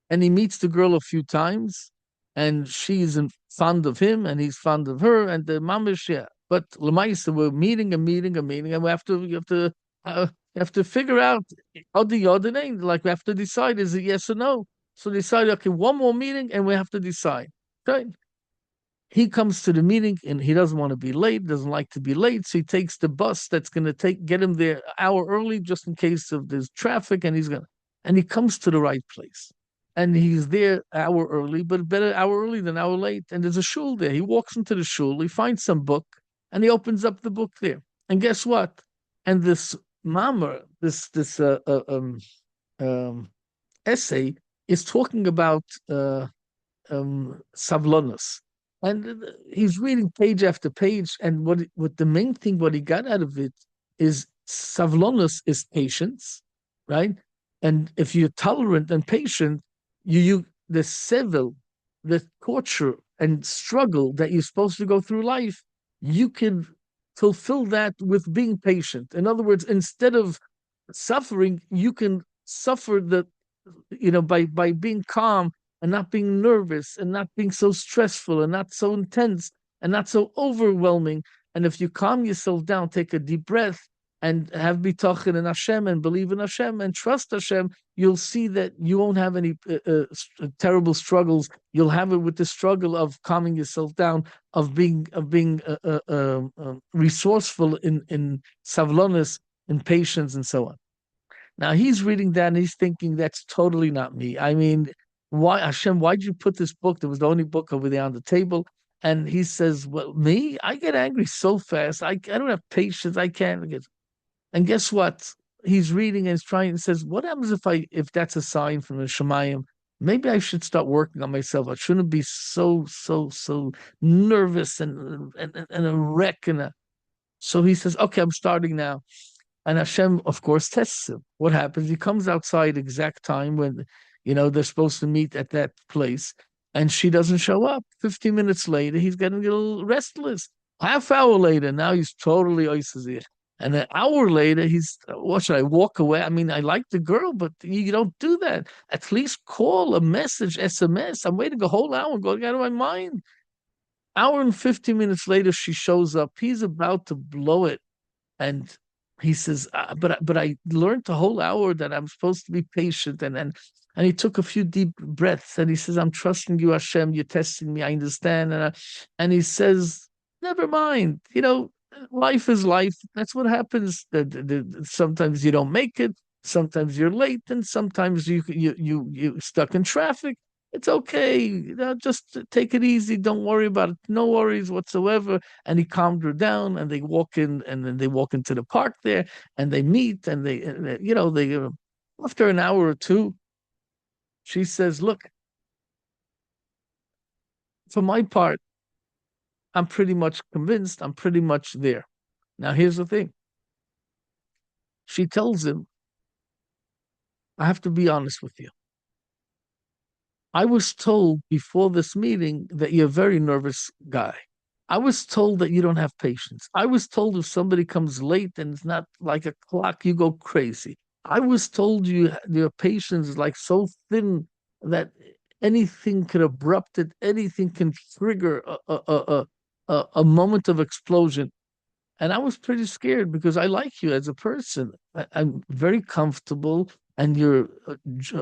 And he meets the girl a few times, and she's fond of him, and he's fond of her, and the mamish, yeah. But Lamaisa, we're meeting, and we have to You have to figure out other name. Like we have to decide, is it yes or no? So decide, okay, one more meeting and we have to decide. Right? He comes to the meeting and he doesn't want to be late, doesn't like to be late, so he takes the bus that's going to get him there an hour early just in case of there's traffic, and he comes to the right place. And he's there an hour early, but better hour early than hour late. And there's a shul there. He walks into the shul, he finds some book, and he opens up the book there. And guess what? And this mama, um, essay is talking about Savlonus. And he's reading page after page, and what the main thing what he got out of it is Savlonus is patience, right? And if you're tolerant and patient, you the sevil, the torture and struggle that you're supposed to go through life, you can fulfill that with being patient. In other words, instead of suffering, you can suffer by being calm and not being nervous and not being so stressful and not so intense and not so overwhelming. And if you calm yourself down, take a deep breath and have bitachon in Hashem and believe in Hashem and trust Hashem, you'll see that you won't have any terrible struggles. You'll have it with the struggle of calming yourself down, of being resourceful in savlonis, in patience, and so on. Now he's reading that and he's thinking that's totally not me. I mean, why Hashem? Why'd you put this book? That was the only book over there on the table. And he says, "Well, me, I get angry so fast. I don't have patience. I can't get." And guess what? He's reading and he's trying and says, "What happens if that's a sign from the Shemayim? Maybe I should start working on myself. I shouldn't be so nervous and a wreck and a." So he says, "Okay, I'm starting now." And Hashem, of course, tests him. What happens? He comes outside exact time when, they're supposed to meet at that place, and she doesn't show up. 15 minutes later, he's getting a little restless. Half hour later, now he's totally oisazir. And an hour later, what should I walk away? I mean, I like the girl, but you don't do that. At least call a message, SMS. I'm waiting a whole hour, going out of my mind. Hour and 15 minutes later, she shows up. He's about to blow it. And he says, but I learned the whole hour that I'm supposed to be patient, and he took a few deep breaths, and he says, I'm trusting you, Hashem. You're testing me. I understand, and he says, never mind. Life is life. That's what happens. Sometimes you don't make it. Sometimes you're late, and sometimes you stuck in traffic. It's okay. Just take it easy. Don't worry about it. No worries whatsoever. And he calmed her down, and they walk in, and then they walk into the park there, and they meet, and after an hour or two, she says, "Look, for my part, I'm pretty much convinced. I'm pretty much there." Now, here's the thing. She tells him, "I have to be honest with you. I was told before this meeting that you're a very nervous guy. I was told that you don't have patience. I was told if somebody comes late and it's not like a clock, you go crazy. I was told your patience is like so thin that anything can abrupt it, anything can trigger a moment of explosion. And I was pretty scared because I like you as a person. I'm very comfortable, and you're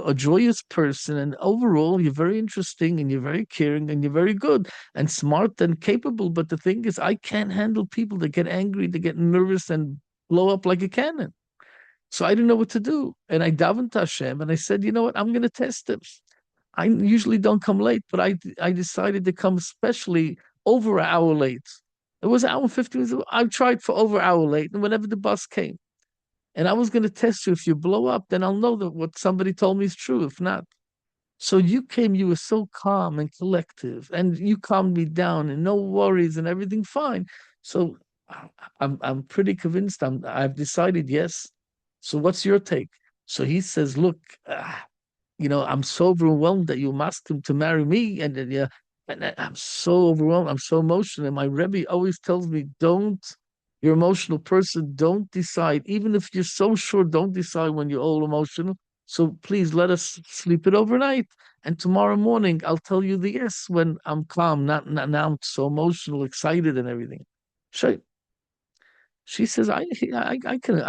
a joyous person. And overall, you're very interesting, and you're very caring, and you're very good and smart and capable. But the thing is, I can't handle people that get angry, that get nervous, and blow up like a cannon. So I didn't know what to do. And I davened to Hashem, and I said, you know what? I'm going to test him. I usually don't come late, but I decided to come especially over an hour late. It was an hour and 15 minutes. I tried for over an hour late, and whenever the bus came, and I was going to test you. If you blow up, then I'll know that what somebody told me is true. If not, so you came. You were so calm and collective, and you calmed me down, and no worries, and everything fine. So I'm pretty convinced. I've decided yes. So what's your take? So he says, look. I'm so overwhelmed that you asked him to marry me, and then yeah, and I'm so overwhelmed. I'm so emotional. And my Rebbe always tells me, don't. You're an emotional person. Don't decide, even if you're so sure. Don't decide when you're all emotional. So please let us sleep it overnight, and tomorrow morning I'll tell you the yes when I'm calm. Not now I'm so emotional, excited, and everything. Sure. She says, I can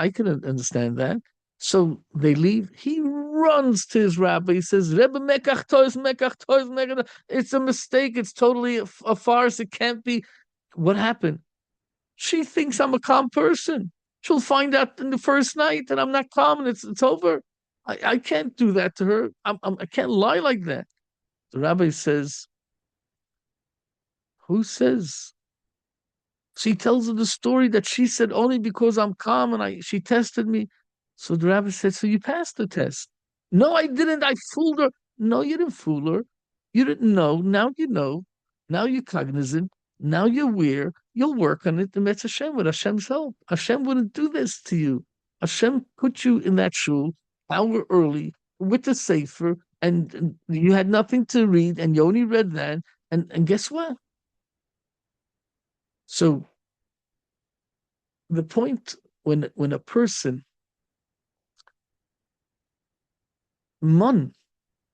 understand that. So they leave. He runs to his rabbi. He says, Rebbe mekach tois, mekach tois, mekach. It's a mistake. It's totally a farce. It can't be. What happened? She thinks I'm a calm person. She'll find out in the first night that I'm not calm and it's over. I can't do that to her. I can't lie like that. The rabbi says, who says? She tells her the story that she said only because I'm calm and I she tested me. So the rabbi said, so you passed the test. No, I didn't. I fooled her. No, you didn't fool her. You didn't know. Now you know. Now you're cognizant. Now you're aware. You'll work on it. And that's Hashem with Hashem's help. Hashem wouldn't do this to you. Hashem put you in that shul hour early with the sefer, and you had nothing to read, and you only read that. And guess what? So the point when a person mun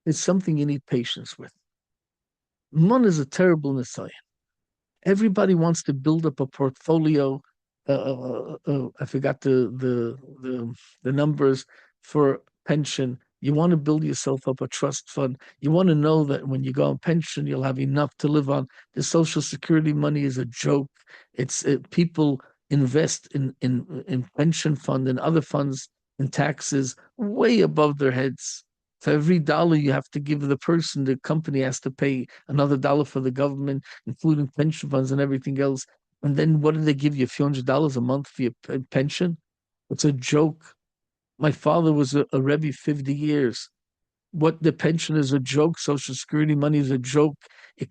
is something you need patience with. Mun is a terrible Messiah. Everybody wants to build up a portfolio. I forgot the numbers for pension. You want to build yourself up a trust fund. You want to know that when you go on pension, you'll have enough to live on. The Social Security money is a joke. People invest in pension fund and other funds and taxes way above their heads. For every dollar you have to give the person, the company has to pay another dollar for the government, including pension funds and everything else. And then what do they give you? A few $100s a month for your pension? It's a joke. My father was a Rebbe 50 years. What the pension is a joke. Social Security money is a joke. It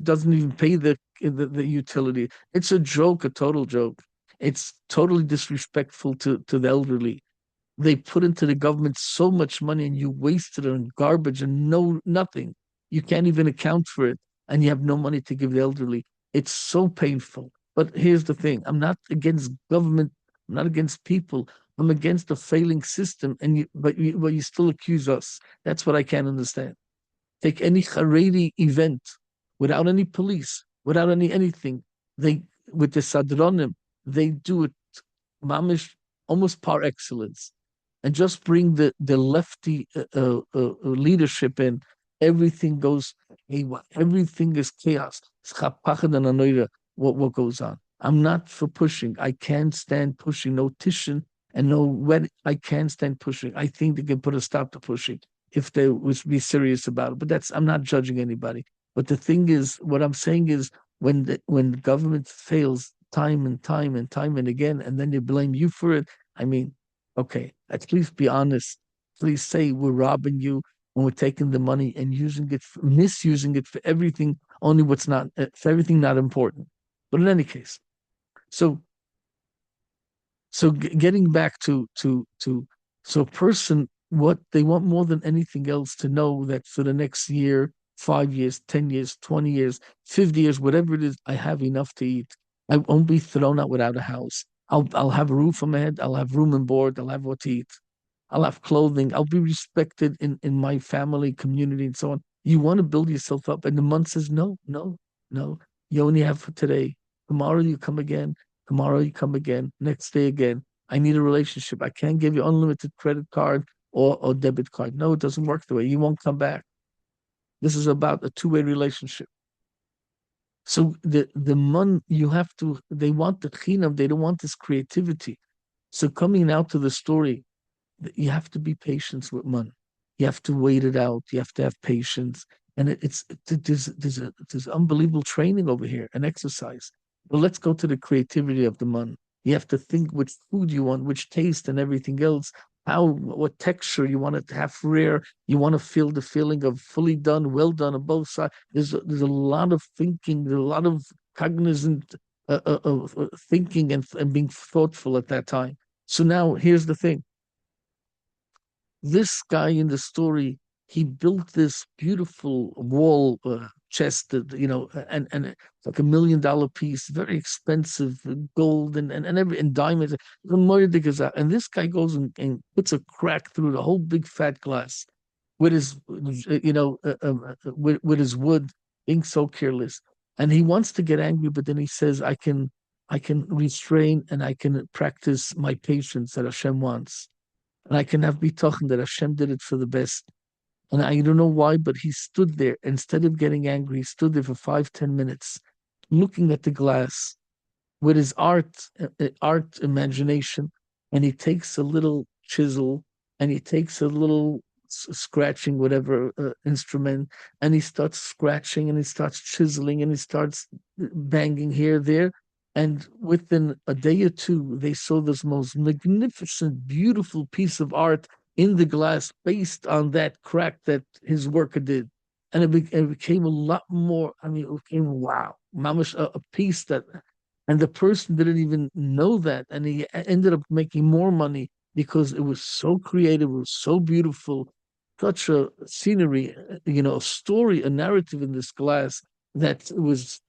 doesn't even pay the utility. It's a joke, a total joke. It's totally disrespectful to the elderly. They put into the government so much money and you wasted it on garbage and nothing. You can't even account for it, and you have no money to give the elderly. It's so painful. But here's the thing: I'm not against government. I'm not against people. I'm against a failing system, but you still accuse us. That's what I can't understand. Take any Haredi event without any police, without anything. They with the Sadronim, they do it mamish almost par excellence, and just bring the lefty leadership in. Everything goes haywire. Everything is chaos. What goes on? I'm not for pushing. I can't stand pushing. No titian and no wet. I can't stand pushing. I think they can put a stop to pushing if they would be serious about it. But I'm not judging anybody. But the thing is, what I'm saying is, when the government fails time and time and time and again, and then they blame you for it. I mean, okay, at least be honest. Please say we're robbing you and we're taking the money and misusing it for everything, only what's not, for everything not important. But in any case, so getting back to so a person, what they want more than anything else to know that for the next year, 5 years, 10 years, 20 years, 50 years, whatever it is, I have enough to eat. I won't be thrown out without a house. I'll have a roof on my head. I'll have room and board. I'll have what to eat. I'll have clothing. I'll be respected in my family, community, and so on. You want to build yourself up, and the month says no, no, no. You only have for today. Tomorrow you come again. Tomorrow you come again. Next day again. I need a relationship. I can't give you unlimited credit card or debit card. No, it doesn't work the way. You won't come back. This is about a two-way relationship. So the mon you have to. They want the chinam. They don't want this creativity. So coming out to the story, you have to be patient with man. You have to wait it out. You have to have patience, and there's unbelievable training over here and exercise. But let's go to the creativity of the man. You have to think which food you want, which taste, and everything else. What texture you want it to have rare. You want to feel the feeling of fully done, well done on both sides. There's a lot of thinking. There's a lot of cognizant thinking and being thoughtful at that time. So now here's the thing: this guy in the story, he built this beautiful wall chest that, and it's like $1 million piece, very expensive, gold and diamonds. The more goes out, and this guy goes and puts a crack through the whole big fat glass with his, with his wood, being so careless. And he wants to get angry, but then he says, "I can." I can restrain and I can practice my patience that Hashem wants. And I can have bitachon that Hashem did it for the best. And I don't know why, but he stood there. Instead of getting angry, he stood there for 5, 10 minutes, looking at the glass with his art imagination, and he takes a little chisel and he takes a little scratching whatever instrument, and he starts scratching and he starts chiseling and he starts banging here there, and within a day or two they saw this most magnificent beautiful piece of art in the glass based on that crack that his worker did. And it became a lot more. I mean, it became wow, mamish, a piece that, and the person didn't even know that, and he ended up making more money because it was so creative, it was so beautiful, such a scenery, a story, a narrative in this glass that was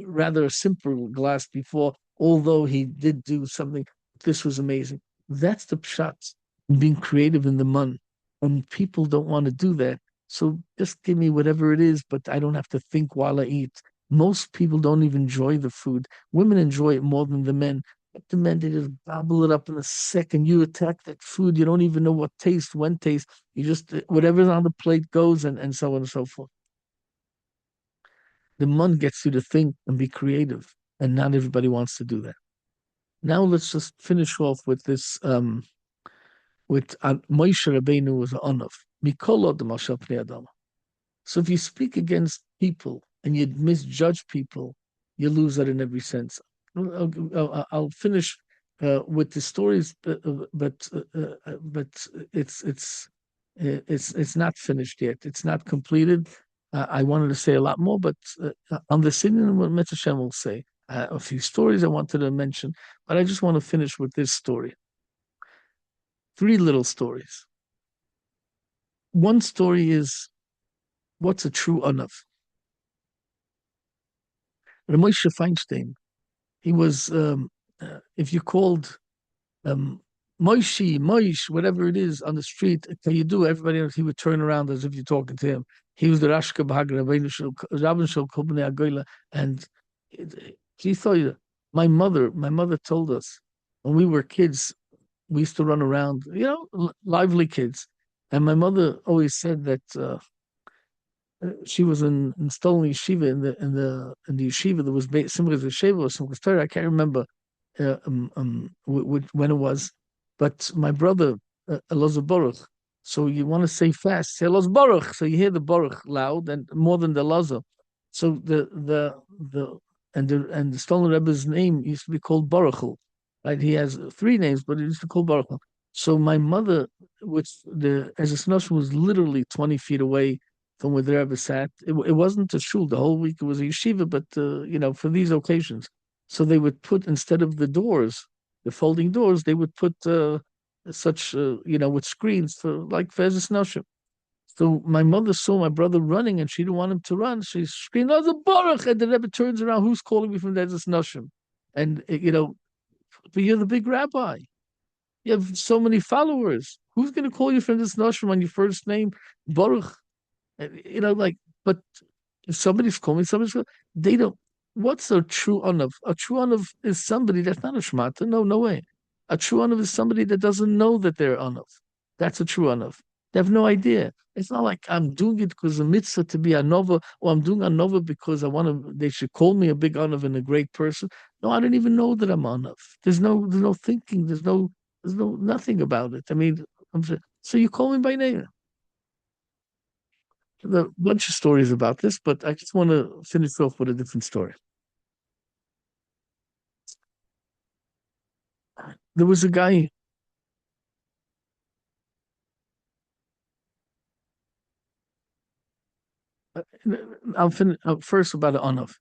rather a simple glass before, although he did do something. This was amazing. That's the pshat, being creative in the mun, and people don't want to do that. So just give me whatever it is, but I don't have to think while I eat. Most people don't even enjoy the food. Women enjoy it more than the men. But the men, they just gobble it up in a second. You attack that food. You don't even know what taste, when taste. You just, whatever's on the plate goes, and so on and so forth. The mun gets you to think and be creative. And not everybody wants to do that. Now let's just finish off with this, with Moshe Rabbeinu was an onav. Mikol odom al shel pnei adam. So if you speak against people and you misjudge people, you lose that in every sense. I'll finish with the stories, but it's not finished yet. It's not completed. I wanted to say a lot more, but on the singing, what Metzashem will say. A few stories I wanted to mention, but I just want to finish with this story. Three little stories. One story is what's a true anav. Ramosha Feinstein, he was, if you called Moish, whatever it is on the street, can you do? Everybody else, he would turn around as if you're talking to him. He was the Rashka Bhagra, Rabban Shal Kobne Agoila, and he thought, my mother told us when we were kids, we used to run around, lively kids. And my mother always said that she was in Stolen Yeshiva in the yeshiva that was Simchas Yeshiva or Simchas Torah. I can't remember when it was, but my brother Elazar Baruch. So you want to say fast, say Elazar Baruch. So you hear the Baruch loud and more than the Elazar. So the Stolen Rebbe's name used to be called Baruchel, right? He has three names, but it used to be called Baruchel. So my mother, which the as a Snosh was literally 20 feet away from where the Rebbe sat. It wasn't a shul the whole week; it was a yeshiva. But for these occasions, so they would put instead of the doors, the folding doors, they would put such with screens for as a Snoshim. So my mother saw my brother running, and she didn't want him to run. She screamed, "Oh, the Baruch!" And the Rebbe turns around, "Who's calling me from Ezes Nashim?" And but you're the big rabbi. You have so many followers. Who's going to call you from this Nashim on your first name, Baruch? But if somebody's calling, they don't. What's a true onav? A true onav is somebody that's not a shmata. No, no way. A true onav is somebody that doesn't know that they're onav. That's a true onav. They have no idea. It's not like I'm doing it because a mitzvah to be a nova, or I'm doing a nova because I want to. They should call me a big onav and a great person. No, I don't even know that I'm onav. There's no thinking. There's no nothing about it. I mean, so you call me by name. There are a bunch of stories about this, but I just want to finish off with a different story. There was a guy. uh, I'll finish first about the Onav.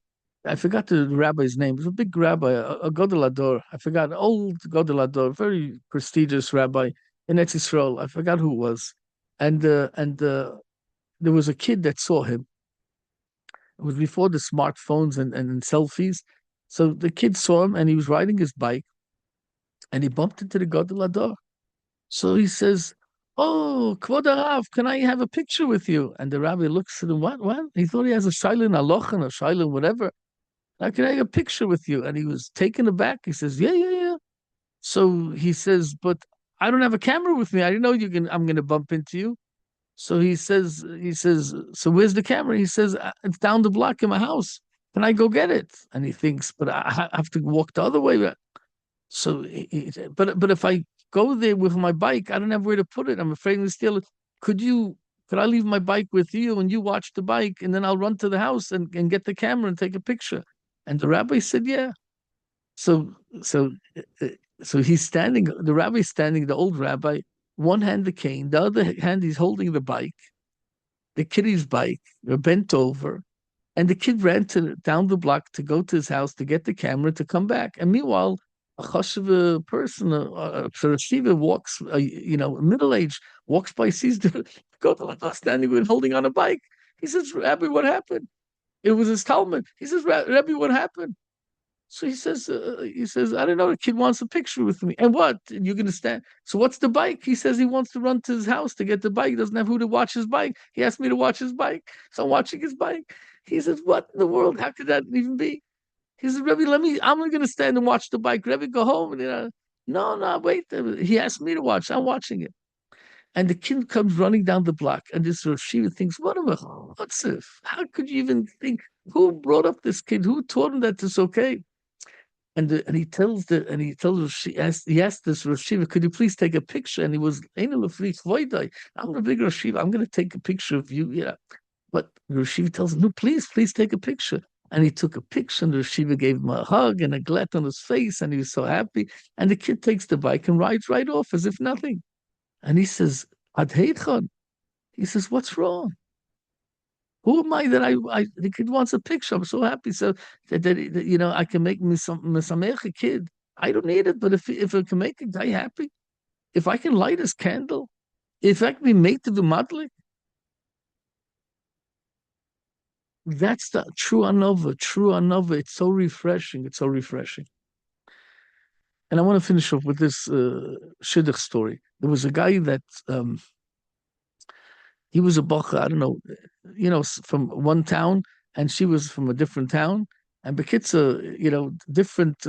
I forgot the rabbi's name. It was a big rabbi, a Gadol Ador. I forgot, an old Gadol Ador, very prestigious rabbi in Eretz Yisrael. I forgot who it was. And there was a kid that saw him. It was before the smartphones and selfies. So the kid saw him and he was riding his bike and he bumped into the Gadol Ador. So he says, "Oh, Kvod Arav, can I have a picture with you?" And the rabbi looks at him, what? He thought he has a silent aloch and a silent whatever. I can take a picture with you. And he was taken aback. He says, yeah, yeah, yeah. So he says, but I don't have a camera with me. I didn't know I'm gonna bump into you. So he says, so where's the camera? He says, it's down the block in my house. Can I go get it? And he thinks, but I have to walk the other way. So, but if I go there with my bike, I don't have where to put it. I'm afraid to steal it. Could you? Could I leave my bike with you and you watch the bike, and then I'll run to the house and get the camera and take a picture? And the rabbi said, yeah. So so uh, so he's standing. The rabbi's standing. The old rabbi, one hand the cane, the other hand he's holding the bike, the kiddie's bike. They're bent over, and the kid ran down the block to go to his house to get the camera to come back. And meanwhile, a chashuva person, a Shiva walks, middle age, walks by, sees the Goldwasser standing with holding on a bike. He says, Rabbi, what happened? It was his Talmud. He says, Rabbi, what happened? So he says, I don't know. The kid wants a picture with me. And what? You're going to stand. So what's the bike? He says he wants to run to his house to get the bike. He doesn't have who to watch his bike. He asked me to watch his bike. So I'm watching his bike. He says, what in the world? How could that even be? He says, Rebbe, I'm going to stand and watch the bike. Rebbe, go home. No, no, wait. He asked me to watch. I'm watching it. And the kid comes running down the block. And this Rosh Shiva thinks, what of a what's if? How could you even think? Who brought up this kid? Who taught him that it's okay? And he asked this Rosh Shiva, could you please take a picture? And he was I'm a big Rosh Shiva. I'm going to take a picture of you. Yeah. But Rosh Shiva tells him, no, please take a picture. And he took a picture, and Rosh Shiva gave him a hug and a glat on his face, and he was so happy. And the kid takes the bike and rides right off as if nothing. And he says, Ad heichon. He says, what's wrong? Who am I that the kid wants a picture? I'm so happy. So I can make me some a kid. I don't need it, but if I can make a guy happy, if I can light his candle, if I can be made to the madlik, that's the true anova, true anova. It's so refreshing. It's so refreshing. And I want to finish off with this shidduch story. There was a guy that he was a bacha, I don't know, from one town, and she was from a different town. And Bekitza, different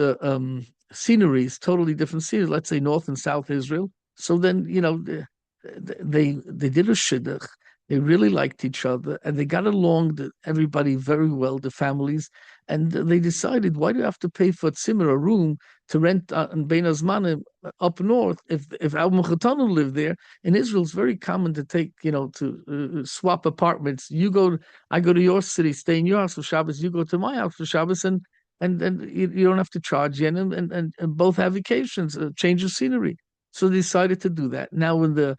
sceneries, totally different sceneries, let's say North and South Israel. So then, they did a shidduch. They really liked each other, and they got along, everybody very well, the families. And they decided, why do you have to pay for a room to rent in Bein Hazmanim up north if Al Mukhatanu lived there? In Israel, it's very common to take, to swap apartments. I go to your city, stay in your house for Shabbos. You go to my house for Shabbos, and you don't have to charge yen, and both have vacations, change of scenery. So they decided to do that. Now, when the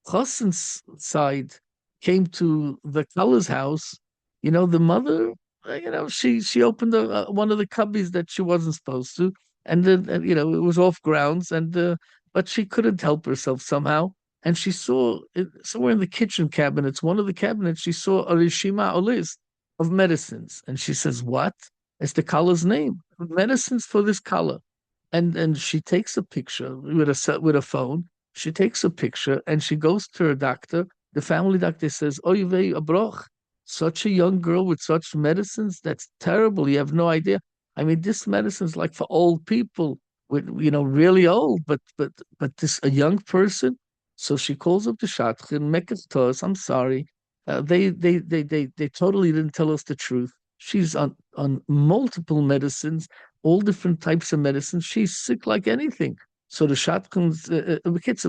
Chassan's side came to the Kalah's house, the mother, she opened one of the cubbies that she wasn't supposed to, and then it was off grounds, and but she couldn't help herself somehow, and she saw somewhere in the kitchen cabinets, one of the cabinets, she saw a rishima, a list of medicines, and she says, "What? It's the Kalah's name, medicines for this Kalah." And she takes a picture with a phone. She takes a picture and she goes to her doctor. The family doctor says, "Oy vey, a broch, such a young girl with such medicines. That's terrible. You have no idea. I mean, this medicine's like for old people, with really old. But this a young person." So she calls up the shadchan, mekes tos. I'm sorry. They totally didn't tell us the truth. She's on multiple medicines, all different types of medicines. She's sick like anything. So the shadchan's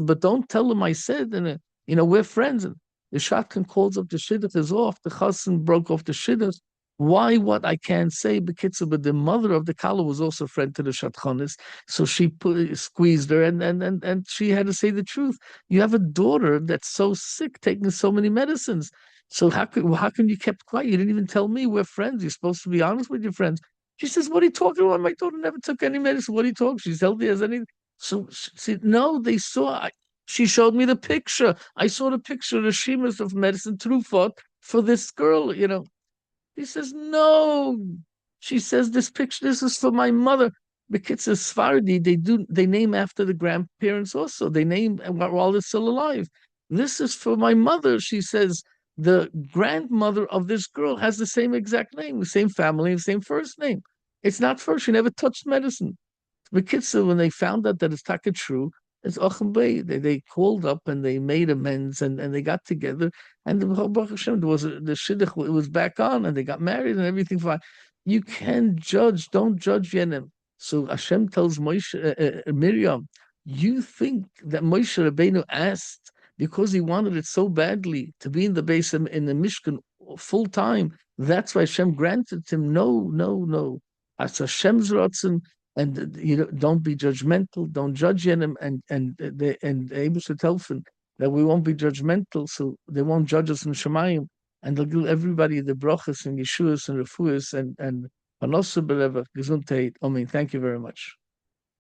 but don't tell them I said, and we're friends. And the shadchan calls up the shidduch is off. The chassan broke off the shidduch. Why? What I can't say, bekitzer, but the mother of the kala was also a friend to the shadchanis, so she squeezed her, and she had to say the truth. You have a daughter that's so sick, taking so many medicines. So how can you kept quiet? You didn't even tell me we're friends. You're supposed to be honest with your friends. She says, "What are you talking about? My daughter never took any medicine. What are you talking? She's healthy as anything." So she said, "No, they saw. She showed me the picture. I saw the picture of the shemas of medicine trufot for this girl. He says, "No." She says, "This picture, this is for my mother." Because it's Sephardi, they name after the grandparents also. They name while they're still alive. This is for my mother. She says the grandmother of this girl has the same exact name, the same family, the same first name. It's not for her. She never touched medicine. The kids, when they found out that it's taka true, it's Ochem Bey. They called up and they made amends and they got together. And the Baruch Hashem, there was the shidduch, it was back on, and they got married and everything fine. You can judge, don't judge Yenim. So Hashem tells Moshe, Miriam, you think that Moshe Rabbeinu asked because he wanted it so badly to be in the base in the Mishkan full time. That's why Hashem granted him. No, no, no. As Hashem's Ratzon, and don't be judgmental, don't judge him, and able to tell them that we won't be judgmental, so they won't judge us in Shemayim, and they'll give everybody the brachas and Yeshuas and Refuas and Panosa Beleva Gesundheit. I mean, thank you very much.